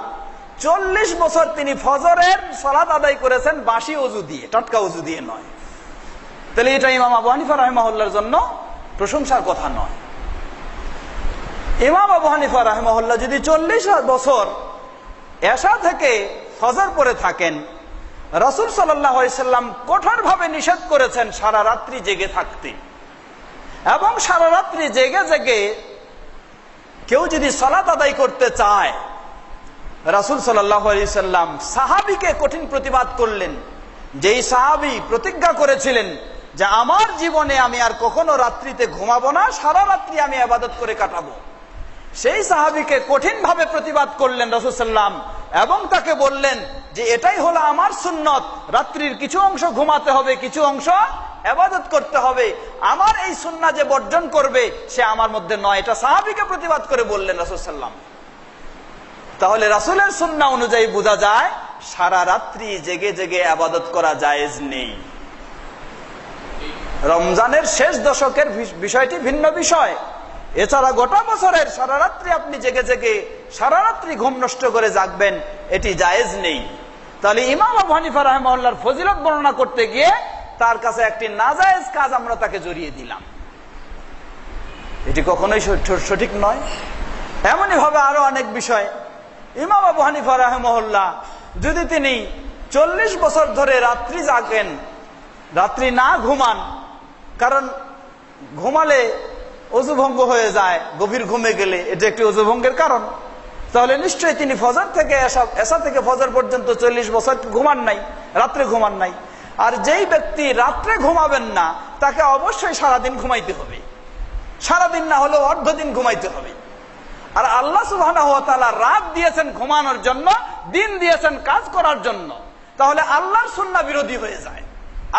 40 বছর তিনি ফজরের সালাত আদায় করেছেন বাসি ওযু দিয়ে, টাটকা ওযু দিয়ে নয়। তাহলে এটা ইমাম আবু হানিফা রাহিমাহুল্লাহর জন্য প্রশংসার কথা নয়। ইমাম আবু হানিফা রাহিমাহুল্লাহ যদি 40 বছর এশা থেকে ফজর পড়ে থাকেন, রাসূল সাল্লাল্লাহু আলাইহি সাল্লাম কঠোরভাবে নিষেধ করেছেন সারা রাত্রি জেগে থাকতে, এবং সারা রাত্রি জেগে জেগে কেউ যদি সালাত আদায় করতে চায়, রাসূল সাল্লাল্লাহু আলাইহি সাল্লাম সাহাবীকে কঠিন প্রতিবাদ করলেন। যেই সাহাবী প্রতিজ্ঞা করেছিলেন যে আমার জীবনে আমি আর কখনো রাত্রিতে ঘুমাবো না, সারা রাত্রি আমি ইবাদত করে কাটাবো, সেই সাহাবীকে কঠিন ভাবে প্রতিবাদ করলেন রাসূল সাল্লাম, এবং তাকে বললেন যে এটাই হলো আমার সুন্নত, রাত্রির কিছু অংশ ঘুমাতে হবে, কিছু অংশ ইবাদত করতে হবে, আমার এই সুন্নাহ যে বর্জন করবে সে আমার মধ্যে নয়। এটা সাহাবীকে প্রতিবাদ করে বললেন রাসূল সাল্লাম। তাহলে রাসূলের সুন্নাহ অনুযায়ী বোঝা যায় সারা রাত্রি জেগে জেগে ইবাদত করা জায়েজ নেই। রমজানের শেষ দশকের বিষয়টি ভিন্ন বিষয়, এছাড়া গোটা বছরের সারা রাত্রি আপনি জেগে জেগে সারা রাত্রি ঘুম নষ্ট করে জাগবেন, এটি জায়েজ নেই। তাহলে ইমাম আবু হানিফা রাহিমাহুল্লাহর ফজিলত বর্ণনা করতে গিয়ে তার কাছে একটি নাজায়েজ কাজ আমরা তাকে জড়িয়ে দিলাম, এটি কখনোই সঠিক নয়। এমনই ভাবে আরো অনেক বিষয়, ইমাম আবু হানিফা রাহিমাহুল্লাহ যদি তিনি 40 বছর ধরে রাত্রি জাগেন, রাত্রি না ঘুমান, কারণ ঘুমালে ওযু ভঙ্গ হয়ে যায়, গভীর ঘুমে গেলে এটা একটি ওযু ভঙ্গের কারণ, তাহলে নিশ্চয়ই তিনি ফজর থেকে এশা থেকে ফজর পর্যন্ত 40 বছর ঘুমান নাই, রাত্রে ঘুমান নাই। আর যেই ব্যক্তি রাত্রে ঘুমাবেন না তাকে অবশ্যই সারাদিন ঘুমাইতে হবে, সারাদিন না হলেও অর্ধদিন ঘুমাইতে হবে। আর আল্লাহ সুবহানাহু ওয়া তাআলা রাত দিয়েছেন ঘুমানোর জন্য, দিন দিয়েছেন কাজ করার জন্য, তাহলে আল্লাহর সুন্নাহ বিরোধী হয়ে যায়,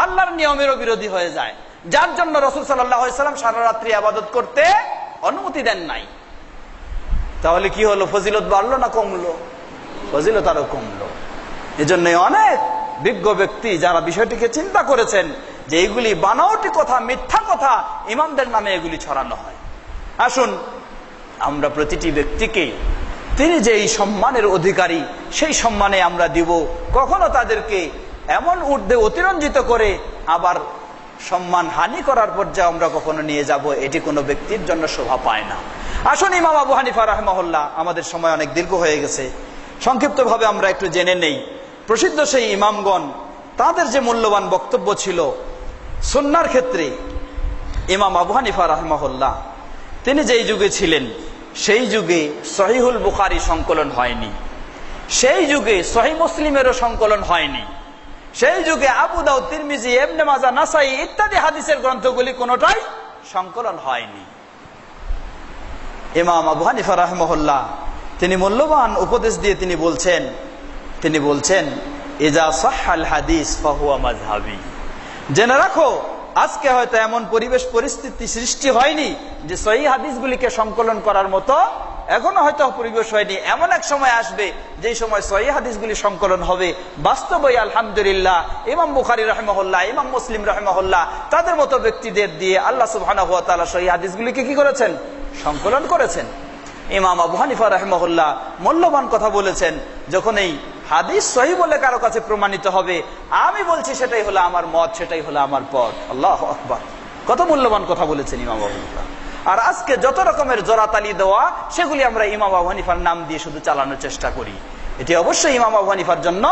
আল্লাহর নিয়মেরও বিরোধী হয়ে যায়, যার জন্য রাসূল সাল্লাল্লাহু আলাইহি সাল্লাম সারা রাত্রি ইবাদত করতে অনুমতি দেন নাই। তাহলে কি হলো, ফজিলত বাড়লো না কমলো? ফজিলত আরো কমলো। এজন্য অনেক বিজ্ঞ ব্যক্তি যারা বিষয়টিকে চিন্তা করেছেন যে এইগুলি বানাওটি কথা, মিথ্যা কথা, ইমামদের নামে এগুলি ছড়ানো হয়। আসুন আমরা প্রতিটি ব্যক্তিকে তিনি যে এই সম্মানের অধিকারী সেই সম্মানে আমরা দিব, কখনো তাদেরকে এমন ঊর্ধ্বে অতিরঞ্জিত করে আবার সম্মান হানি করার পর্যায়ে আমরা কখনো নিয়ে যাব, এটি কোনো ব্যক্তির জন্য শোভা পায় না। আসুন ইমাম আবু হানিফা রাহিমাহুল্লাহ, আমাদের সময় অনেক দীর্ঘ হয়ে গেছে, সংক্ষিপ্তভাবে আমরা একটু জেনে নেই। প্রসিদ্ধ সেই ইমামগণ তাদের যে মূল্যবান বক্তব্য ছিল সুন্নাহর ক্ষেত্রে, ইমাম আবু হানিফা রাহিমাহুল্লাহ তিনি যেই যুগে ছিলেন সেই যুগে সহিহুল বুখারী সংকলন হয়নি, সেই যুগে সহিহ মুসলিমেরও সংকলন হয়নি, সেই যুগে আবু দাউদ, তিরমিজি, ইবনে মাজাহ, নাসাই ইত্যাদি হাদিসের গ্রন্থগুলি কোনোটাই সংকলন হয়নি। ইমাম আবু হানিফা রাহিমাহুল্লাহ তিনি মূল্যবান উপদেশ দিয়ে তিনি বলছেন ইজা সাহহাল হাদিস ফাহুয়া মাযহাবি। জেনে রাখো, আজকে হয়তো এমন পরিবেশ পরিস্থিতি সৃষ্টি হয়নি যে সহিহ হাদিসগুলিকে সংকলন করার মতো এখনো হয়তো পরিবেশ হয়নি। এমন এক সময় আসবে যেই সময় সহিহ হাদিসগুলি সংকলন হবে। বাস্তবই আলহামদুলিল্লাহ ইমাম বুখারী রাহিমাহুল্লাহ, ইমাম মুসলিম রাহিমাহুল্লাহ তাদের মতো ব্যক্তিদের দিয়ে আল্লাহ সুবহানাহু ওয়া তাআলা সহিহ হাদিসগুলিকে কি করেছেন? সংকলন করেছেন। ইমাম আবু হানিফা রাহিমাহুল্লাহ মূল্যবান কথা বলেছেন, যখন এই হাদিস সহিহ বলে কারো কাছে প্রমাণিত হবে, আমি বলছি সেটাই হলো আমার মত, সেটাই হলো আমার পথ। আল্লাহু আকবার, কত মূল্যবান কথা বলেছেন ইমাম আবু হানিফা। আর আজকে যত রকমের জোরাতালি দেওয়া সেগুলি আমরা ইমাম আবু হানিফার নাম দিয়ে শুধু চালানোর চেষ্টা করি, এটি অবশ্যই ইমাম আবু হানিফার জন্য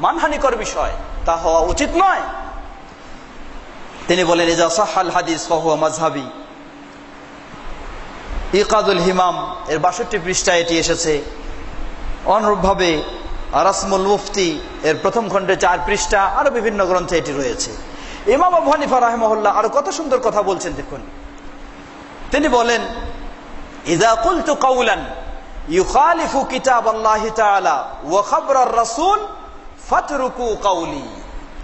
মানহানিকর বিষয়, তা হওয়া উচিত নয়। তিনি বলেন ইজা সাহহাল হাদিস ফাহুয়া মাযহাবি। ইকাদুল হিমাম এর 62 পৃষ্ঠায় এটি এসেছে। অনুরূপভাবে রাসমুল মুফতি এর প্রথম খণ্ডে 4 পৃষ্ঠা, আরো বিভিন্ন গ্রন্থে এটি রয়েছে। ইমাম আবু হানিফা রাহিমাহুল্লাহ আরো কত সুন্দর কথা বলছেন দেখুন। তিনি বলেন ইযা কুলতু কাওলান ইউখালিফু কিতাবাল্লাহি তাআলা ওয়া খাবরার রাসূল ফাতরুকু কাওলি।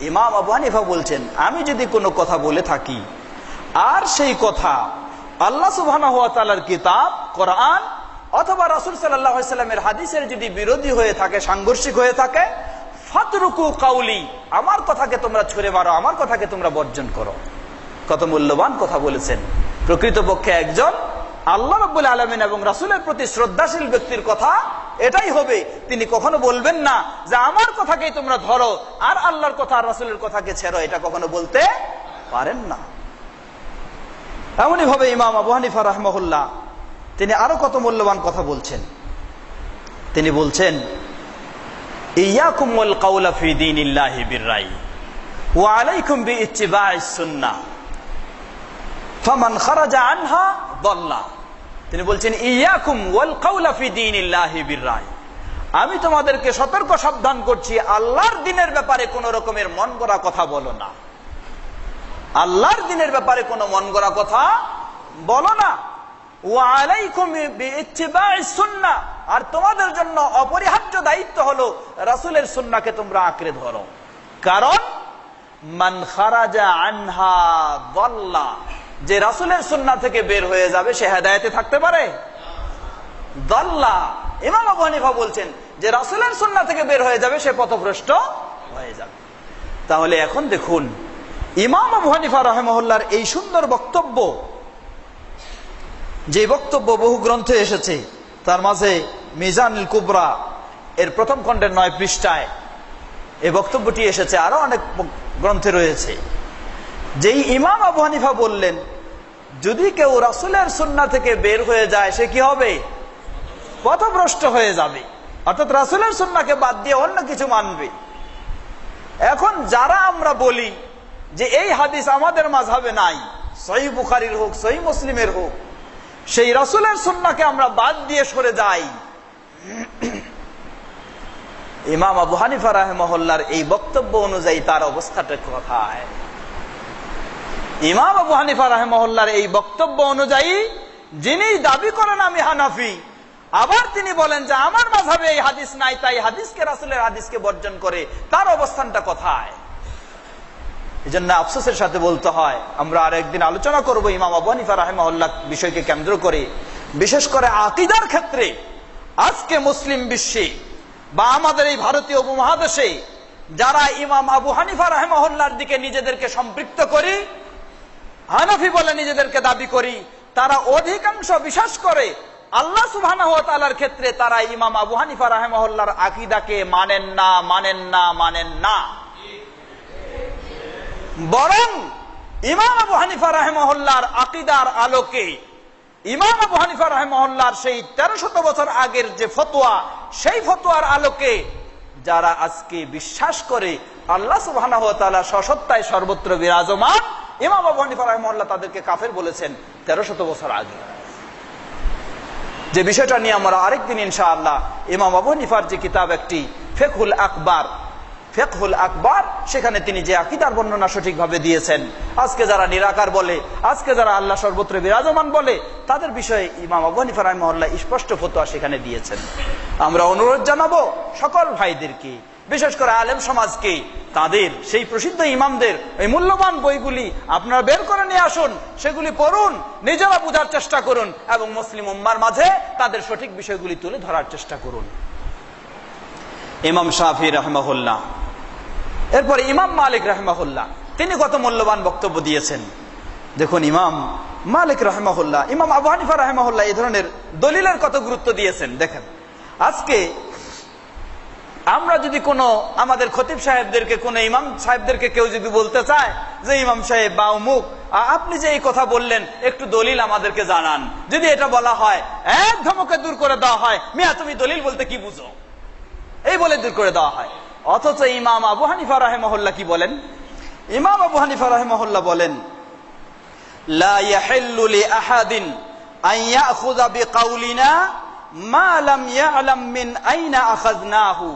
ইমাম আবু হানিফা বলছেন, আমি যদি কোনো কথা বলে থাকি আর সেই কথা আল্লাহ সুবহানাহু ওয়া তাআলার কিতাব কোরআন অথবা রাসূল সাল্লাল্লাহু আলাইহি ওয়াসাল্লামের হাদিসের যদি বিরোধী হয়ে থাকে, সাংঘর্ষিক হয়ে থাকে, ফাতরুকু কাউলি, আমার কথাকে তোমরা ছুঁড়ে মারো, আমার কথাকে তোমরা বর্জন করো। কত মূল্যবান কথা বলেছেন। প্রকৃতপক্ষে একজন আল্লাহ রাব্বুল আলামিন এবং রাসূলের প্রতি শ্রদ্ধাশীল ব্যক্তির কথা এটাই হবে, তিনি কখনো বলবেন না যে আমার কথাকেই তোমরা ধরো আর আল্লাহর কথা আর রাসূলের কথাকে ছেড়ো, এটা কখনো বলতে পারেন না। এমনই ভাবে ইমাম আবু হানিফা রাহিমাহুল্লাহ তিনি আরো কত মূল্যবান কথা বলছেন। তিনি বলছেন, ইয়াকুম ওয়াল কাওলা ফি দীনিল্লাহি বিররাই ওয়া আলাইকুম বিইত্তিবাইস সুন্নাহ ফামান খারাজা আনহা দাল্লা। তিনি বলছেন, ইয়াকুম ওয়াল কাওলা ফি দীনিল্লাহি বিররাই, আমি তোমাদেরকে সতর্ক সাবধান করছি, আল্লাহর দ্বীনের ব্যাপারে কোন রকমের মন গড়া কথা বলো না। আল্লাহর দ্বীনের ব্যাপারে কোনো মন গড়া কথা বলো না। ওয়া আলাইকুম বিইত্তিবাইস সুন্নাহ, আর তোমাদের জন্য অপরিহার্য দায়িত্ব হলো রাসূলের সুন্নাহকে তোমরা আঁকড়ে ধরো। কারণ মান খারাজা আনহা দাল্লা, যে রাসূলের সুন্নাহ থেকে বের হয়ে যাবে সে হেদায়েতে থাকতে পারে? দাল্লা। ইমাম আবু হানিফা বলছেন যে রাসূলের সুন্নাহ থেকে বের হয়ে যাবে সে পথভ্রষ্ট হয়ে যাবে। তাহলে এখন দেখুন ইমাম আবু হানিফা রাহিমাহুল্লাহর এই সুন্দর বক্তব্য, যে বক্তব্য বহু গ্রন্থে এসেছে, তার মাঝে মিজানুল কুবরা এর প্রথম খণ্ডের 9 পৃষ্ঠায় এই বক্তব্যটি এসেছে, আরো অনেক গ্রন্থে রয়েছে। যেই ইমাম আবু হানিফা বললেন যদি কেউ রাসূলের সুন্নাহ থেকে বের হয়ে যায় সে কি হবে? পথভ্রষ্ট হয়ে যাবে, অর্থাৎ রাসূলের সুন্নাহকে বাদ দিয়ে অন্য কিছু মানবে। এখন যারা আমরা বলি যে এই হাদিস আমাদের মাযহাবে নাই, সহিহ বুখারীর হোক সহিহ মুসলিমের হোক, সেই রাসূলের সুন্নাহকে আমরা বাদ দিয়ে সরে যাই, ইমাম আবু হানিফা রাহিমাহুল্লাহর এই বক্তব্য অনুযায়ী তার অবস্থাটা কোথায়? ইমাম আবু হানিফা রাহিমাহুল্লাহর এই বক্তব্য অনুযায়ী যিনি দাবি করেন আমি হানাফি, আবার তিনি বলেন যে আমার মাযহাবে এই হাদিস নাই, তাই হাদিসকে রাসূলের হাদিসকে বর্জন করে, তার অবস্থানটা কোথায়? এজন্য আফসোসের সাথে বলতে হয়, আমরা আর একদিন আলোচনা করব ইমাম আবু হানিফা রাহিমাহুল্লাহ বিষয়কে কেন্দ্র করে, বিশেষ করে আকীদার ক্ষেত্রে আজকে মুসলিম বিশ্বে বা আমাদের এই ভারতীয় উপমহাদেশে যারা ইমাম আবু হানিফা রাহিমাহুল্লাহর দিকে নিজেদেরকে সম্পৃক্ত করি, হানাফি বলে নিজেদেরকে দাবি করি, তারা অধিকাংশ বিশ্বাস করে আল্লাহ সুবহানাহু ওয়া তাআলার ক্ষেত্রে তারা ইমাম আবু হানিফা রাহিমাহুল্লাহর আকীদাকে মানেন না। বরং ইমাম আবু হানিফা রাহিমাহুল্লাহর আকীদার আলোকে, ইমাম আবু হানিফা রাহিমাহুল্লাহর সেই 1300 বছর আগের যে ফতোয়া, সেই ফতোয়ার আলোকে যারা আজকে বিশ্বাস করে আল্লাহ সুবহানাহু ওয়া তাআলা সসত্তায় সর্বত্র বিরাজমান, ইমাম আবু হানিফা রাহিমাহুল্লাহ তাদেরকে কাফের বলেছেন 1300 বছর আগে। যে বিষয়টা নিয়ে আমরা আরেকদিন ইনশাআল্লাহ ইমাম আবু হানিফার যে কিতাব একটি ফিকহুল আকবার, সেখানে তিনি যে আকীদার বর্ণনা সঠিকভাবে দিয়েছেন, আজকে যারা নিরাকার বলে, আজকে যারা আল্লাহ সর্বত্র বিরাজমান বলে, তাদের বিষয়ে ইমাম আবু হানিফা রাহিমাহুল্লাহ স্পষ্ট ফতোয়া সেখানে দিয়েছেন। আমরা অনুরোধ জানাবো সকল ভাইদেরকে, বিশেষ করে আলেম সমাজকে, তাদের সেই প্রসিদ্ধ ইমামদের এই মূল্যবান বইগুলি আপনারা বের করে নিয়ে আসুন, সেগুলি পড়ুন, নিজেরা বোঝার চেষ্টা করুন এবং মুসলিম উম্মার মাঝে তাদের সঠিক বিষয়গুলি তুলে ধরার চেষ্টা করুন। ইমাম শাফি রাহিমাহুল্লাহ, এরপরে ইমাম মালিক রাহিমাহুল্লাহ, তিনি কত মূল্যবান বক্তব্য দিয়েছেন। দেখুন ইমাম মালিক রাহিমাহুল্লাহ, ইমাম আবু হানিফা রাহিমাহুল্লাহ এই ধরনের দলিলের কত গুরুত্ব দিয়েছেন। দেখেন আজকে আমরা যদি কোনো আমাদের খতিব সাহেবদেরকে, কোন ইমাম সাহেবদেরকে কেউ যদি বলতে চায় যে ইমাম সাহেব বা অমুক আপনি যে এই কথা বললেন একটু দলিল আমাদেরকে জানান, যদি এটা বলা হয় এক ধমকে দূর করে দেওয়া হয়, মিয়া তুমি দলিল বলতে কি বুঝো, এই বলে দূর করে দেওয়া হয়। অথচ ইমাম আবু হানিফা রাহিমাহুল্লাহ কি বলেন? ইমাম আবু হানিফা রাহিমাহুল্লাহ বলেন, লা ইয়াহিল্লু লি আহাদিন আন ইয়াখুযা বিকাউলিনা মা লাম ইয়ালাম মিন আইনা আখাযনাহু,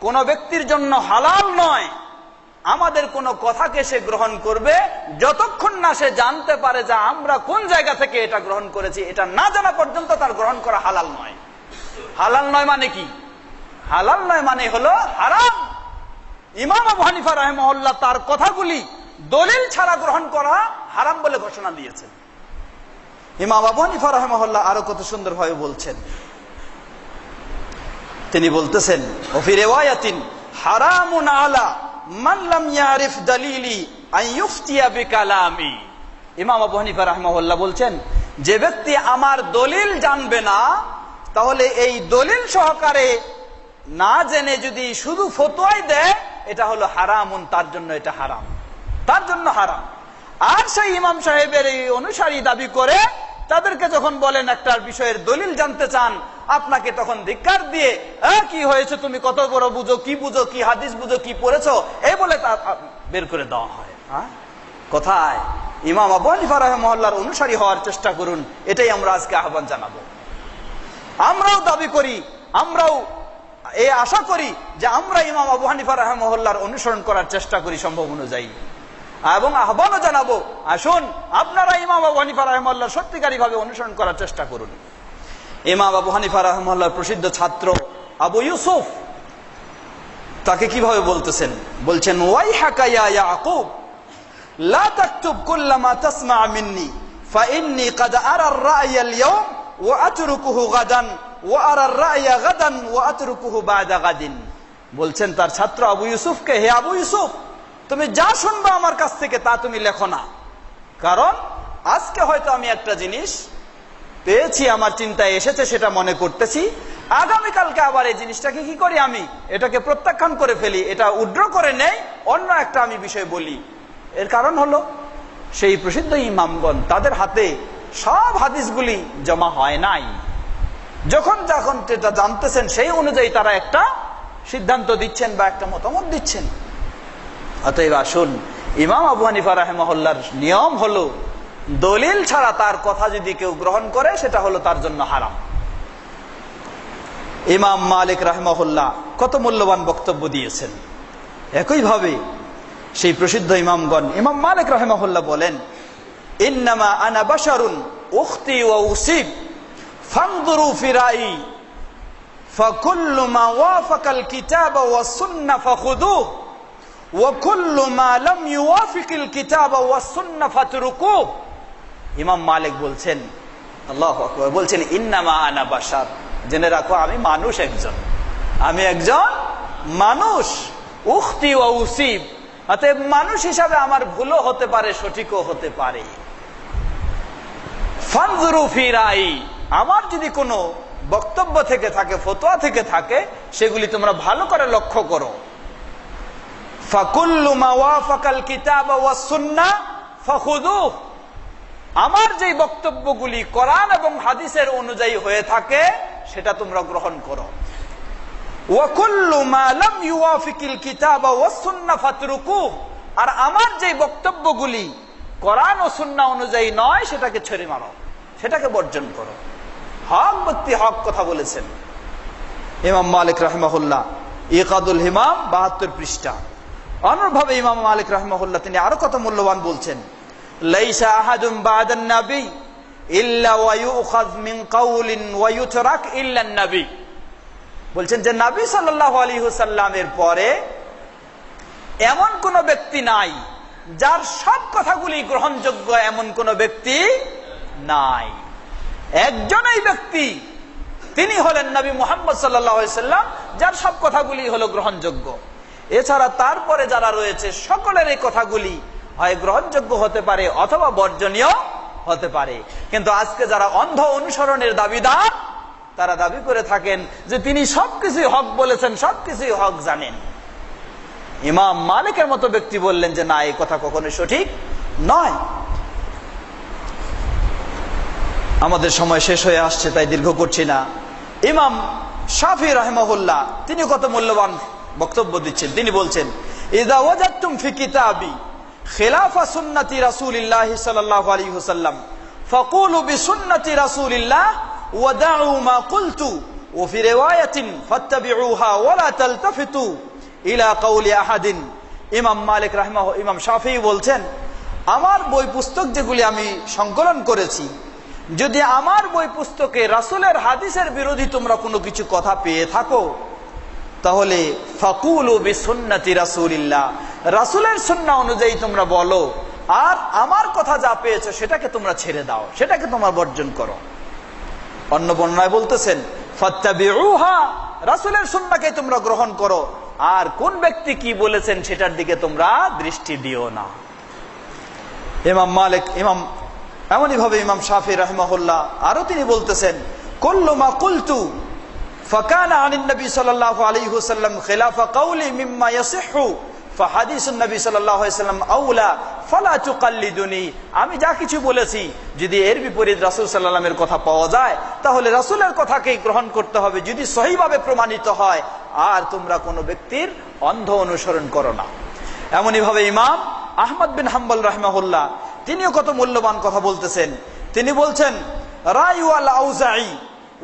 কোন ব্যক্তির জন্য হালাল নয় আমাদের কোন কথাকে সে গ্রহণ করবে যতক্ষণ না সে জানতে পারে যে আমরা কোন জায়গা থেকে এটা গ্রহণ করেছি। এটা না জানা পর্যন্ত তার গ্রহণ করা হালাল নয়। হালাল নয় মানে কি? হালাল নয় মানে হলো হারাম। ইমাম আবু হানিফা রাহিমাহুল্লাহ তার কথাগুলি দলিল ছাড়া গ্রহণ করা হারাম বলে ঘোষণা দিয়েছেন। ইমাম আবু হানিফা রাহিমাহুল্লাহ আরো কত সুন্দরভাবে বলছেন, তিনি বলতেছেন ওফি রিওয়ায়াতিন হারামুন আলা মান লাম ইয়ারিফ দালিলি আন ইফতিয়া বিকালামি। ইমাম আবু হানিফা রাহিমাহুল্লাহ বলছেন, যে ব্যক্তি আমার দলিল জানবে না, তাহলে এই দলিল সহকারে না জেনে যদি শুধু ফতোয়াই দেয়, এটা হলো হারামুন, তার জন্য এটা হারাম, তার জন্য হারাম। আর সেই ইমাম সাহেবের এই অনুসারী দাবি করে তাদেরকে যখন বলেন একটা বিষয়ের দলিল জানতে চান, আপনাকে তখন ধিক্কার দিয়ে কি হয়েছে, তুমি কত বড় বুঝো, কি হাদিস বুঝো, কি পড়েছো, এই বলে তা বের করে দেওয়া হয়। কোথায়? ইমাম আবু হানিফা রাহিমাহুল্লাহর অনুসারী হওয়ার চেষ্টা করুন, এটাই আমরা আজকে আহ্বান জানাবো। আমরাও দাবি করি, আমরাও এই আশা করি যে আমরা ইমাম আবু হানিফা রাহিমাহুল্লাহর অনুসরণ করার চেষ্টা করি সম্ভব অনুযায়ী, এবং আহ্বানও জানাবো, আসুন আপনারা ইমাম আবু হানিফা রাহিমাহুল্লাহর সত্যিকারী ভাবে অনুসরণ করার চেষ্টা করুন। ইমাম আবু হানিফা রাহিমাহুল্লাহর প্রসিদ্ধ ছাত্র আবু ইউসুফ তাকে কিভাবে বলতেছেন? বলছেন, ওয়াইহাকা ইয়া ইয়াকুব লা তাকতুব কুল্লামা তাসমা মিন্নি ফাইন্নী ক্বাদ আরা আর-রা'য়া আল-ইয়াওম ওয়া আতরুকুহু গাদান ওয়া আরা আর-রা'য়া গাদান ওয়া আতরুকুহু বা'দা গাদিন। বলছেন তার ছাত্র আবু ইউসুফকে, হে আবু ইউসুফ, তুমি যা শুনবা আমার কাছ থেকে তা তুমি লেখো না, কারণ আজকে হয়তো আমি একটা জিনিস পেয়েছি, আমার চিন্তায় এসেছে, সেটা মনে করতেছি, আগামীকালকে আবার এই জিনিসটাকে কি করি, আমি এটাকে প্রত্যাখ্যান করে ফেলি, এটা উড্র করে নেই, অন্য একটা আমি বিষয় বলি। এর কারণ হলো সেই প্রসিদ্ধ ইমামগণ, তাদের হাতে সব হাদিসগুলি জমা হয় নাই, যখন যখন যেটা জানতেছেন সেই অনুযায়ী তারা একটা সিদ্ধান্ত দিচ্ছেন বা একটা মতামত দিচ্ছেন। অতএব আসুন, ইমাম আবু হানিফা রাহিমাহুল্লাহর নিয়ম হলো দলিল ছাড়া তার কথা যদি কেউ গ্রহণ করে, সেটা হলো তার জন্য হারাম। ইমাম মালিক রাহিমাহুল্লাহ কত মূল্যবান বক্তব্য দিয়েছেন। একইভাবে সেই প্রসিদ্ধ ইমামগণ, ইমাম মালিক রাহিমাহুল্লাহ বলেন, ইন্নামা আনা বাশারুন উখতি ওয়া উসিব ফানজুরু ফি রাই ফাকুল্লু মা ওয়াফাকাল কিতাব ওয়াস সুন্নাহ ফাখুযুহু ওয়া কুল্লু মা লাম ইউওয়াফিকিল কিতাব ওয়াস সুন্নাহ ফাতরুকুহু। ইমাম মালিক বলছেন, আল্লাহু আকবার, বলছেন ইন্নামা আনা বাশার, জেনে রাখো আমি মানুষ একজন, আমি একজন মানুষ, উখতি ওয়া উসিব, অতএব মানুষ হিসাবে আমার ভুলও হতে পারে, সঠিকও হতে পারে। ফানজুরু ফি রাই, আমার যদি কোনো বক্তব্য থেকে থাকে, ফতোয়া থেকে থাকে, সেগুলি তোমরা ভালো করে লক্ষ্য করো। ফাকুল্লু মা ওয়াফাকাল কিতাব ওয়াস সুন্নাহ ফাখুযুহু, আমার যে বক্তব্যগুলি কোরআন এবং হাদিসের অনুযায়ী হয়ে থাকে সেটা তোমরা গ্রহণ করো। ওয়া কুল্লু মা লাম ইউওয়াফিকিল কিতাব ওয়াস সুন্নাহ ফাতরুকুহু, আর আমার যে বক্তব্যগুলি কোরআন ও সুন্নাহ অনুযায়ী নয়, সেটাকে ছেড়ে মারো, সেটাকে বর্জন করো। হক ব্যক্তি হক কথা বলেছেন। ইমাম মালিক রাহিমাহুল্লাহ ইকাদুল হিমাম 72 পৃষ্ঠা। অনুরূপভাবে ইমাম মালিক রাহিমাহুল্লাহ তিনি আরো কত মূল্যবান বলছেন, লাইসা আহাদুম বা'দান নবী ইল্লা ওয়া ইউখায মিন কাউলিন ওয়া ইউতরাক ইল্লা আন-নবী। বলছেন যে নবী সাল্লাল্লাহু আলাইহি ওয়াসাল্লামের পরে এমন কোন ব্যক্তি নাই যার সব কথাগুলি গ্রহণযোগ্য, এমন কোন ব্যক্তি নাই। একজনই ব্যক্তি, তিনি হলেন নবী মুহাম্মদ সাল্লাল্লাহু আলাইহি ওয়াসাল্লাম, যার সব কথাগুলি হলো গ্রহণযোগ্য। এছাড়া তারপরে যারা রয়েছে সকলের এই কথাগুলি হয় গ্রহণযোগ্য হতে পারে অথবা বর্জনীয় হতে পারে। কিন্তু আজকে যারা অন্ধ অনুসরণের দাবিদার, তারা দাবি করে থাকেন যে তিনি সবকিছুই হক বলেছেন, সবকিছুই হক জানেন। ইমাম মালিকের মতো ব্যক্তি বললেন যে না, এই কথা কখনো সঠিক নয়। আমাদের সময় শেষ হয়ে আসছে, তাই দীর্ঘ করছি না। ইমাম শাফি রাহিমাহুল্লাহ তিনি কত মূল্যবান বক্তব্য দিচ্ছেন। তিনি বলছেন, ইযা ওয়াজাদতুম ফি কিতাবি খিলাফা সুন্নতি রাসূলিল্লাহ সাল্লাল্লাহু আলাইহি ওয়াসাল্লাম ফাকুলু বিসুন্নতি রাসূলিল্লাহ ওয়া দাউ মা কুলতু ওয়া ফি রিওয়ায়াতিন ফাত্তাবিউহা ওয়া লা তালতাফিতু ইলা কাউলি আহাদিন। ইমাম মালিক রাহিমাহুল্লাহ, ইমাম শাফি বলছেন, আমার বই পুস্তক যেগুলি আমি সংকলন করেছি, যদি আমার বই পুস্তকে রাসূলের হাদিসের বিরোধী তোমরা কোনো কিছু কথা পেয়ে থাকো, তাহলে ফাকুলু বিসুন্নতি রাসূলিল্লাহ, রাসূলের সুন্নাহ অনুযায়ী তোমরা বলো, আর আমার কথা যা পেয়েছো সেটাকে তোমরা ছেড়ে দাও, সেটাকে তোমরা বর্জন করো। অন্য বর্ণনায় বলতেছেন ফাত্তাবিউহা, রাসূলের সুন্নাহকে তোমরা গ্রহণ করো, আর কোন ব্যক্তি কি বলেছেন সেটার দিকে তোমরা দৃষ্টি দিও না। ইমাম মালিক, এমনই ভাবে ইমাম শাফি রাহিমাহুল্লাহ আরো তিনি বলতেছেন, কুল্লু মা কুলতু ফাকানা আনিন নবী সাল্লাল্লাহু আলাইহি ওয়াসাল্লাম খিলাফা কওলি মিম্মা ইয়াসিহু ফাহাদিসুন নবী সাল্লাল্লাহু আলাইহি ওয়াসাল্লাম আউলা ফালা তুকাল্লিদুনি। আমি যা কিছু বলেছি যদি এর বিপরীত রাসূল সাল্লাল্লাহু আলাইহি ওয়াসাল্লামের কথা পাওয়া যায় তাহলে রাসূলের কথাকেই গ্রহণ করতে হবে যদি সহিভাবে প্রমাণিত হয়, আর তোমরা কোনো ব্যক্তির অন্ধ অনুসরণ করো না। এমনই ভাবে ইমাম আহমদ বিন হাম্বল রাহিমাহুল্লাহ তিনিও কত মূল্যবান কথা বলতেছেন। তিনি বলছেন, রায়ু আল আউজাঈ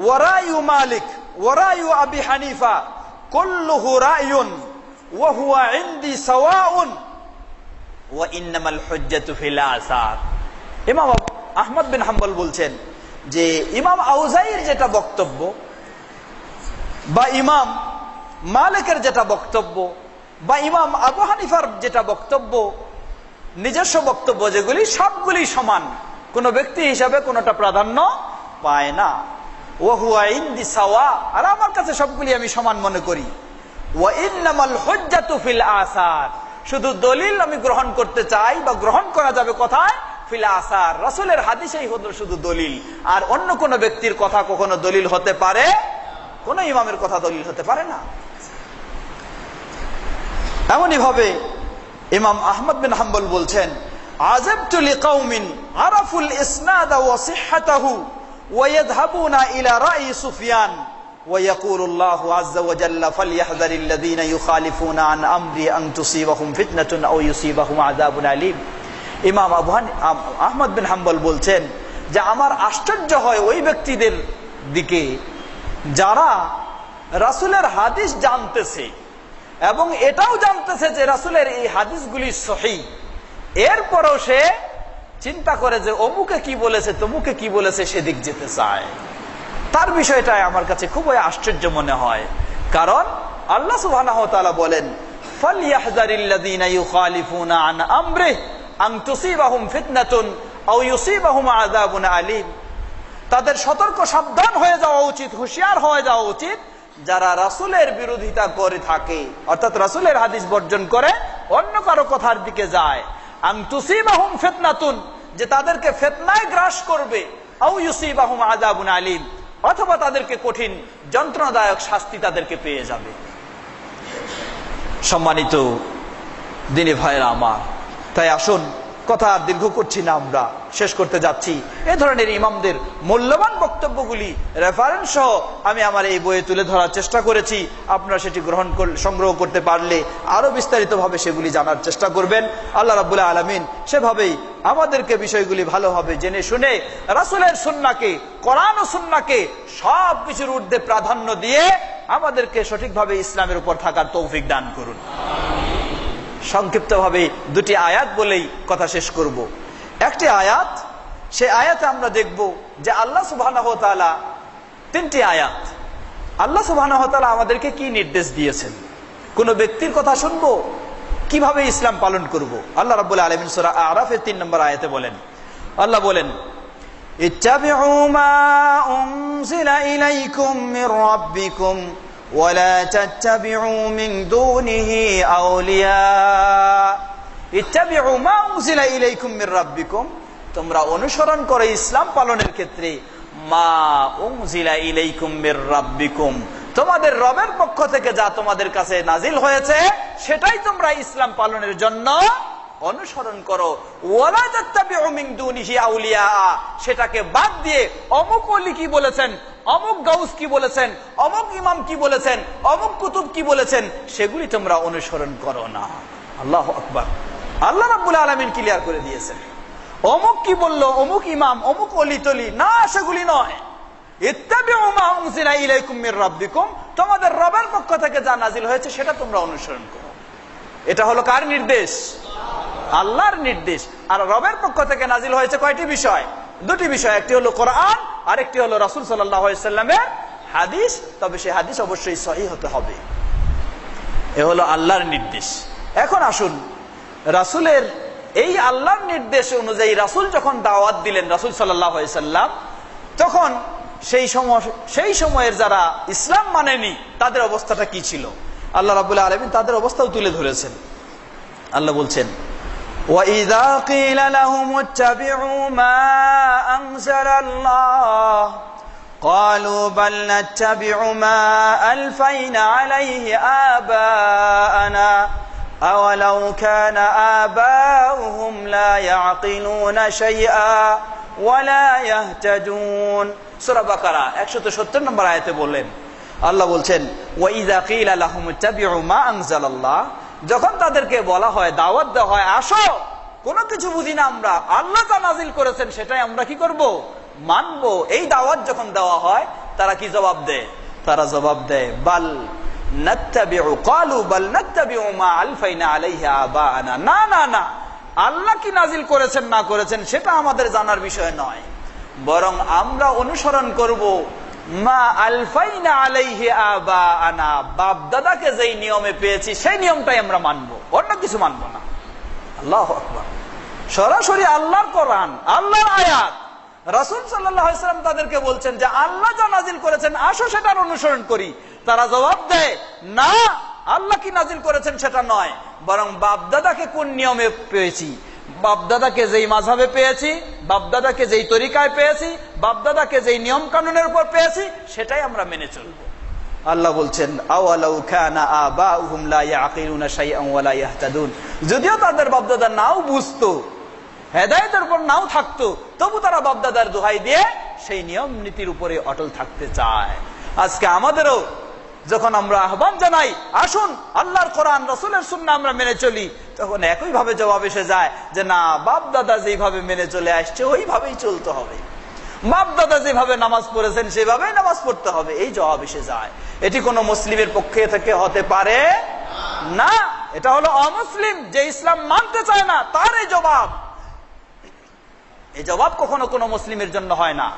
ওয়া রায়ু মালিক ওয়া রায়ু আবি হানিফা কুল্লুহু রায়ুন ওয়া হুয়া ইনদি সাওয়াউন ওয়া ইন্নামাল হুজ্জাতু ফিল আসার। ইমাম আহমদ বিন হাম্বল বলছেন যে ইমাম আউজাঈর যেটা বক্তব্য বা ইমাম মালিকের যেটা বক্তব্য বা ইমাম আবু হানিফার যেটা বক্তব্য, নিজস্ব বক্তব্য যেগুলি সবগুলি সমান, কোন ব্যক্তি হিসাবে কোনটা প্রাধান্য পায় না। ওয়া হুয়া ইনদি সাওয়া, আর আমার কাছে সবগুলি আমি সমান মনে করি। ওয়া ইন্নামাল হুজ্জাতু ফিল আসার, শুধু দলিল আমি গ্রহণ করতে চাই বা গ্রহণ করা যাবে কোথায়? ফিল আসার, রাসূলের হাদিসেই হলো শুধু দলিল, আর অন্য কোন ব্যক্তির কথা কখনো দলিল হতে পারে, কোন ইমামের কথা দলিল হতে পারে না। এমনই ভাবে ইমাম আহমদ বিন হাম্বল বলছেন, আযাবতু লিকাউমিন আরাফুল ইসনাদ ওয়া সিহহাতাহু ওয়া ইয়াযহাবুনা ইলা রাই সুফিয়ান ওয়া ইয়াকুলুল্লাহু আযজা ওয়া জাল্লা ফালইহযারিল্লাযীনা ইউখালিফুনা আন আমরি আন তুসিবাহুম ফিতনাতুন আও ইউসিবাহুম আযাবুন আলীম। ইমাম আহমদ বিন হাম্বল বলছেন যে আমার আশ্চর্য হয় ওই ব্যক্তিদের দিকে যারা রাসূলের হাদিস জানতেছে এবং এটাও জানতেছে যে রাসূলের এই হাদিসগুলি সহিহ, এরপরও সে চিন্তা করে যে অমুকে কি বলেছে তমুকে কি বলেছে সেদিক যেতে চায়। তার বিষয়টাই আমার কাছে খুবই আশ্চর্য মনে হয়, কারণ আল্লাহ সুবহানাহু ওয়া তাআলা বলেন, ফালইহযারিল্লাযীনা ইউখালিফুনা আন আমরিহি আন তুসিবাহুম ফিতনাতুন আও ইউসিবাহুম আযাবুন আলীম। তাদের সতর্ক সাবধান হয়ে যাওয়া উচিত, হুঁশিয়ার হয়ে যাওয়া উচিত যারা রাসূলের বিরোধিতা করে থাকে, অর্থাৎ রাসূলের হাদিস বর্জন করে অন্য কারো কথার দিকে যায়। আন তুসিবাহুম ফিতনাতুন, যে তাদেরকে ফিতনায় গ্রাস করবে, আও ইউসিবাহুম আযাবুন আলীম, অথবা তাদেরকে কঠিন যন্ত্রণাদায়ক শাস্তি তাদেরকে পেয়ে যাবে। সম্মানিত দিনী ভাইরা আমার, তাই আসুন কথা আর দীর্ঘ করছি না, আমরা শেষ করতে যাচ্ছি। এই ধরনের ইমামদের মূল্যবান বক্তব্যগুলি রেফারেন্স সহ আমি আমার এই বইয়ে তুলে ধরার চেষ্টা করেছি। আপনারা সেটি সংগ্রহ করতে পারলে আরো বিস্তারিত ভাবে সেগুলি জানার চেষ্টা করবেন। আল্লাহ রাব্বুল আলামিন সেভাবেই আমাদেরকে বিষয়গুলি ভালোভাবে জেনে শুনে রাসূলের সুন্নাহকে, কোরআন ও সুন্নাহকে সবকিছুর ঊর্ধ্বে প্রাধান্য দিয়ে আমাদেরকে সঠিকভাবে ইসলামের উপর থাকার তৌফিক দান করুন। সংক্ষিপ্তভাবে দুটি আয়াত বলেই কথা শেষ করব। একটি আয়াত, সেই আয়াতে আমরা দেখব যে আল্লাহ সুবহানাহু ওয়া তাআলা, তিনটি আয়াত, আল্লাহ সুবহানাহু ওয়া তাআলা আমাদেরকে কি নির্দেশ দিয়েছেন, কোন ব্যক্তির কথা শুনবো, কিভাবে ইসলাম পালন করব। আল্লাহ রাব্বুল আলামিন সূরা আরাফের 3 নম্বর আয়াতে বলেন, আল্লাহ বলেন, ইত্তাবিউ মা উনজিলা ইলাইকুম মির রাব্বিকুম ওয়ালা তাত্তাবিউ মিন দুনিহি আউলিয়া। ইত্তাবিউ মা উনজিলা ইলাইকুম মির রাব্বিকুম, তোমরা অনুসরণ করো ইসলাম পালনের ক্ষেত্রে মা উনজিলা ইলাইকুম মির রাব্বিকুম, তোমাদের রবের পক্ষ থেকে যা তোমাদের কাছে নাজিল হয়েছে সেটাই তোমরা ইসলাম পালনের জন্য অনুসরণ করো। ওয়ালা তাত্তাবিউ মিন দুনিহি আউলিয়া, সেটাকে বাদ দিয়ে অমুক ওলি কি বলেছেন, অমুক গাউস কি বলেছেন, অমুক ইমাম কি বলেছেন, অমুক কুতুব কি বলেছেন, সেগুলি তোমরা অনুসরণ করো না। আল্লাহু আকবার। আল্লাহ রাব্বুল আলামিন ক্লিয়ার করে দিয়েছেন, অমুক কি বললো, অমুক ইমাম, অমুক ওলি তলি, না, সেগুলি নয়। ইত্তাবিউ মা উনজিলা ইলাইকুম মির রাব্বিকুম, তোমাদের রবের পক্ষ থেকে যা নাজিল হয়েছে সেটা তোমরা অনুসরণ করো। এটা হলো কার নির্দেশ? আল্লাহর নির্দেশ। আর রবের পক্ষ থেকে নাজিল হয়েছে কয়টি বিষয়? দুটি বিষয়, একটি হলো কোরআন আর একটি হলো রাসূল সাল্লাল্লাহু আলাইহি সাল্লামের হাদিস, তবে সেই হাদিস অবশ্যই সহিহ হতে হবে। এ হলো আল্লাহর নির্দেশ। এখন আসুন, রাসূলের এই আল্লাহর নির্দেশ অনুযায়ী রাসূল যখন দাওয়াত দিলেন, রাসূল সাল্লাল্লাহু আলাইহি সাল্লাম, তখন সেই সময়ের যারা ইসলাম মানেনি তাদের অবস্থাটা কি ছিল? আল্লাহ রাব্বুল আলামিন তাদের অবস্থাও তুলে ধরেছেন। আল্লাহ বলছেন, وَإِذَا قِيلَ لَهُمُ اتَّبِعُوا مَا أَنزَلَ اللَّهُ قَالُوا بَلْ نَتَّبِعُ مَا أَلْفَيْنَا عَلَيْهِ آبَاءَنَا أَوَلَوْ كَانَ آبَاؤُهُمْ لَا يَعْقِلُونَ شَيْئًا وَلَا يَهْتَدُونَ। সূরা বাকারা 170 নম্বর আয়াতে বললেন, আল্লাহ বলছেন, وَإِذَا قِيلَ لَهُمُ اتَّبِعُوا مَا أَنزَلَ اللَّهُ, যখন তাদেরকে বলা হয়, দাওয়াত দেওয়া হয়, আসো, কোনো কিছু বুঝি না আমরা, আল্লাহ যা নাজিল করেছেন সেটাই আমরা কি করব, মানব। এই দাওয়াত যখন দেওয়া হয় তারা কি জবাব দেয়? তারা জবাব দেয়, বাল নাত্তাবিউ, ক্বালু বাল নাত্তাবিউ মা আলফাইনা আলাইহি আবাআনা। না না না, আল্লাহ কি নাজিল করেছেন না করেছেন সেটা আমাদের জানার বিষয় নয়, বরং আমরা অনুসরণ করব মা আলফাইনা আলাইহি আবাআনা, বাপ দাদাকে যেই নিয়মে পেয়েছি সেই নিয়মটাই আমরা মানবো, অন্য কিছু মানবো না। আল্লাহু আকবার। সরাসরি আল্লাহর কোরআন, আল্লাহর আয়াত। রাসূল সাল্লাল্লাহু আলাইহি ওয়াসাল্লাম তাদেরকে বলছেন যে আল্লাহ যা নাজিল করেছেন আসো সেটার অনুসরণ করি। তারা জবাব দেয়, না, আল্লাহ কি নাজিল করেছেন সেটা নয়, বরং বাপ দাদাকে কোন নিয়মে পেয়েছি, বাপদাদাকে যেই মাযহাবে পেয়েছি, বাপদাদাকে যেই তরিকায় পেয়েছি, বাপদাদাকে যেই নিয়ম কানুনের উপর পেয়েছি সেটাই আমরা মেনে চলব। আল্লাহ বলছেন, আওয়ালাউ কানা আবাউহুম লা ইয়াকিলুনা শাইআন ওয়া লা ইয়াহতাদুন, যদিও তাদের বাপদাদা নাও বুঝতো, হেদায়েতের উপর নাও থাকতো, তবু তারা বাপদাদার দোহাই দিয়ে সেই নিয়ম নীতির উপরে অটল থাকতে চায়। আজকে আমাদেরও যখন আমরা আহ্বান জানাই, আসুন আল্লাহর কোরআন রাসূলের সুন্নাহ আমরা মেনে চলি, তখন একই ভাবে জবাব এসে যায় যে না, বাপ দাদা যেভাবে মেনে চলে আসছে ওইভাবেই চলতে হবে, বাপ দাদা যেভাবে নামাজ পড়েছেন সেভাবেই নামাজ পড়তে হবে, এই জবাব এসে যায়। এটি কোনো মুসলিমের পক্ষে থেকে হতে পারে না। এটা হলো অমুসলিম, যে ইসলাম মানতে চায় না, তার এই জবাব। এই জবাব কখনো কোনো মুসলিমের জন্য হয় না।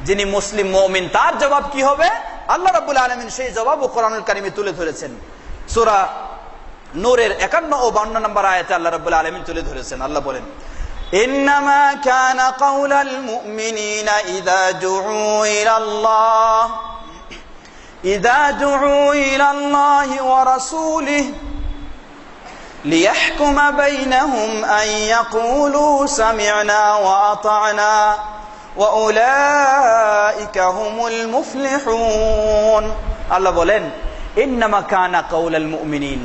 যিনি মুসলিম মুমিন তার জবাব কি হবে? আল্লাহ রাব্বুল আলামিন সেই জবাব কোরআনুল কারীমে তুলে ধরেছেন। সূরা নূরের 51 ও 52 নম্বর আয়াতে আল্লাহ রাব্বুল আলামিন তুলে ধরেছেন। আল্লাহ বলেন, ইন্নামা কানা কাউলাল মুমিনিনা ইযা দুউ ইলাল্লাহি ওয়া রাসূলিহি লিয়াহকুমা বাইনাহুম আন ইয়াকুলু সামি'না ওয়া আতা'না ওয়া উলাইকা হুমুল মুফলিহুন। আল্লাহ বলেন, ইন্নামা কানা কাউলাল মুমিনিন,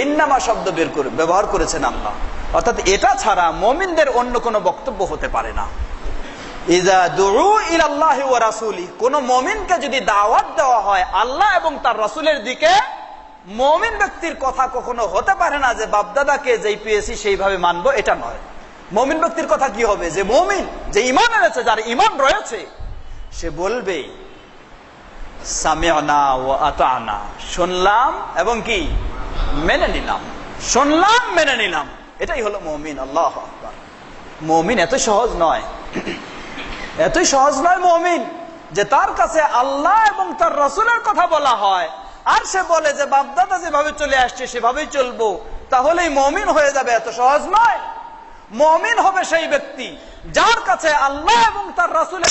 ইন্নামা শব্দ ব্যবহার করেছেন আল্লাহ, অর্থাৎ এটা ছাড়া মুমিনদের অন্য কোনো বক্তব্য হতে পারে না। ইযা দুউ ইলাল্লাহি ওয়া রাসূলিহি, কোন মুমিনকে যদি দাওয়াত দেওয়া হয় আল্লাহ এবং তার রাসূলের দিকে, মুমিন ব্যক্তির কথা কখনো হতে পারে না যে বাপদাদাকে যেই পেয়েছি সেইভাবে মানবো, এটা নয়। মুমিন ব্যক্তির কথা কি হবে? যে মুমিন, যে ঈমান এনেছে, যার ঈমান রয়েছে, সে বলবে সামি'না ওয়া আতা'না, শুনলাম এবং কি মেনে নিলাম, শুনলাম মেনে নিলাম, এটাই হলো মুমিন। আল্লাহু আকবার। মুমিন এত সহজ নয়, এতই সহজ নয় মুমিন যে তার কাছে আল্লাহ এবং তার রাসূলের কথা বলা হয় আর সে বলে যে বাপদাদা যেভাবে চলে আসছে সেভাবেই চলবো, তাহলেই মুমিন হয়ে যাবে, এত সহজ নয়। মুমিন হবে সেই ব্যক্তি যার কাছে আল্লাহ এবং তার রাসূলের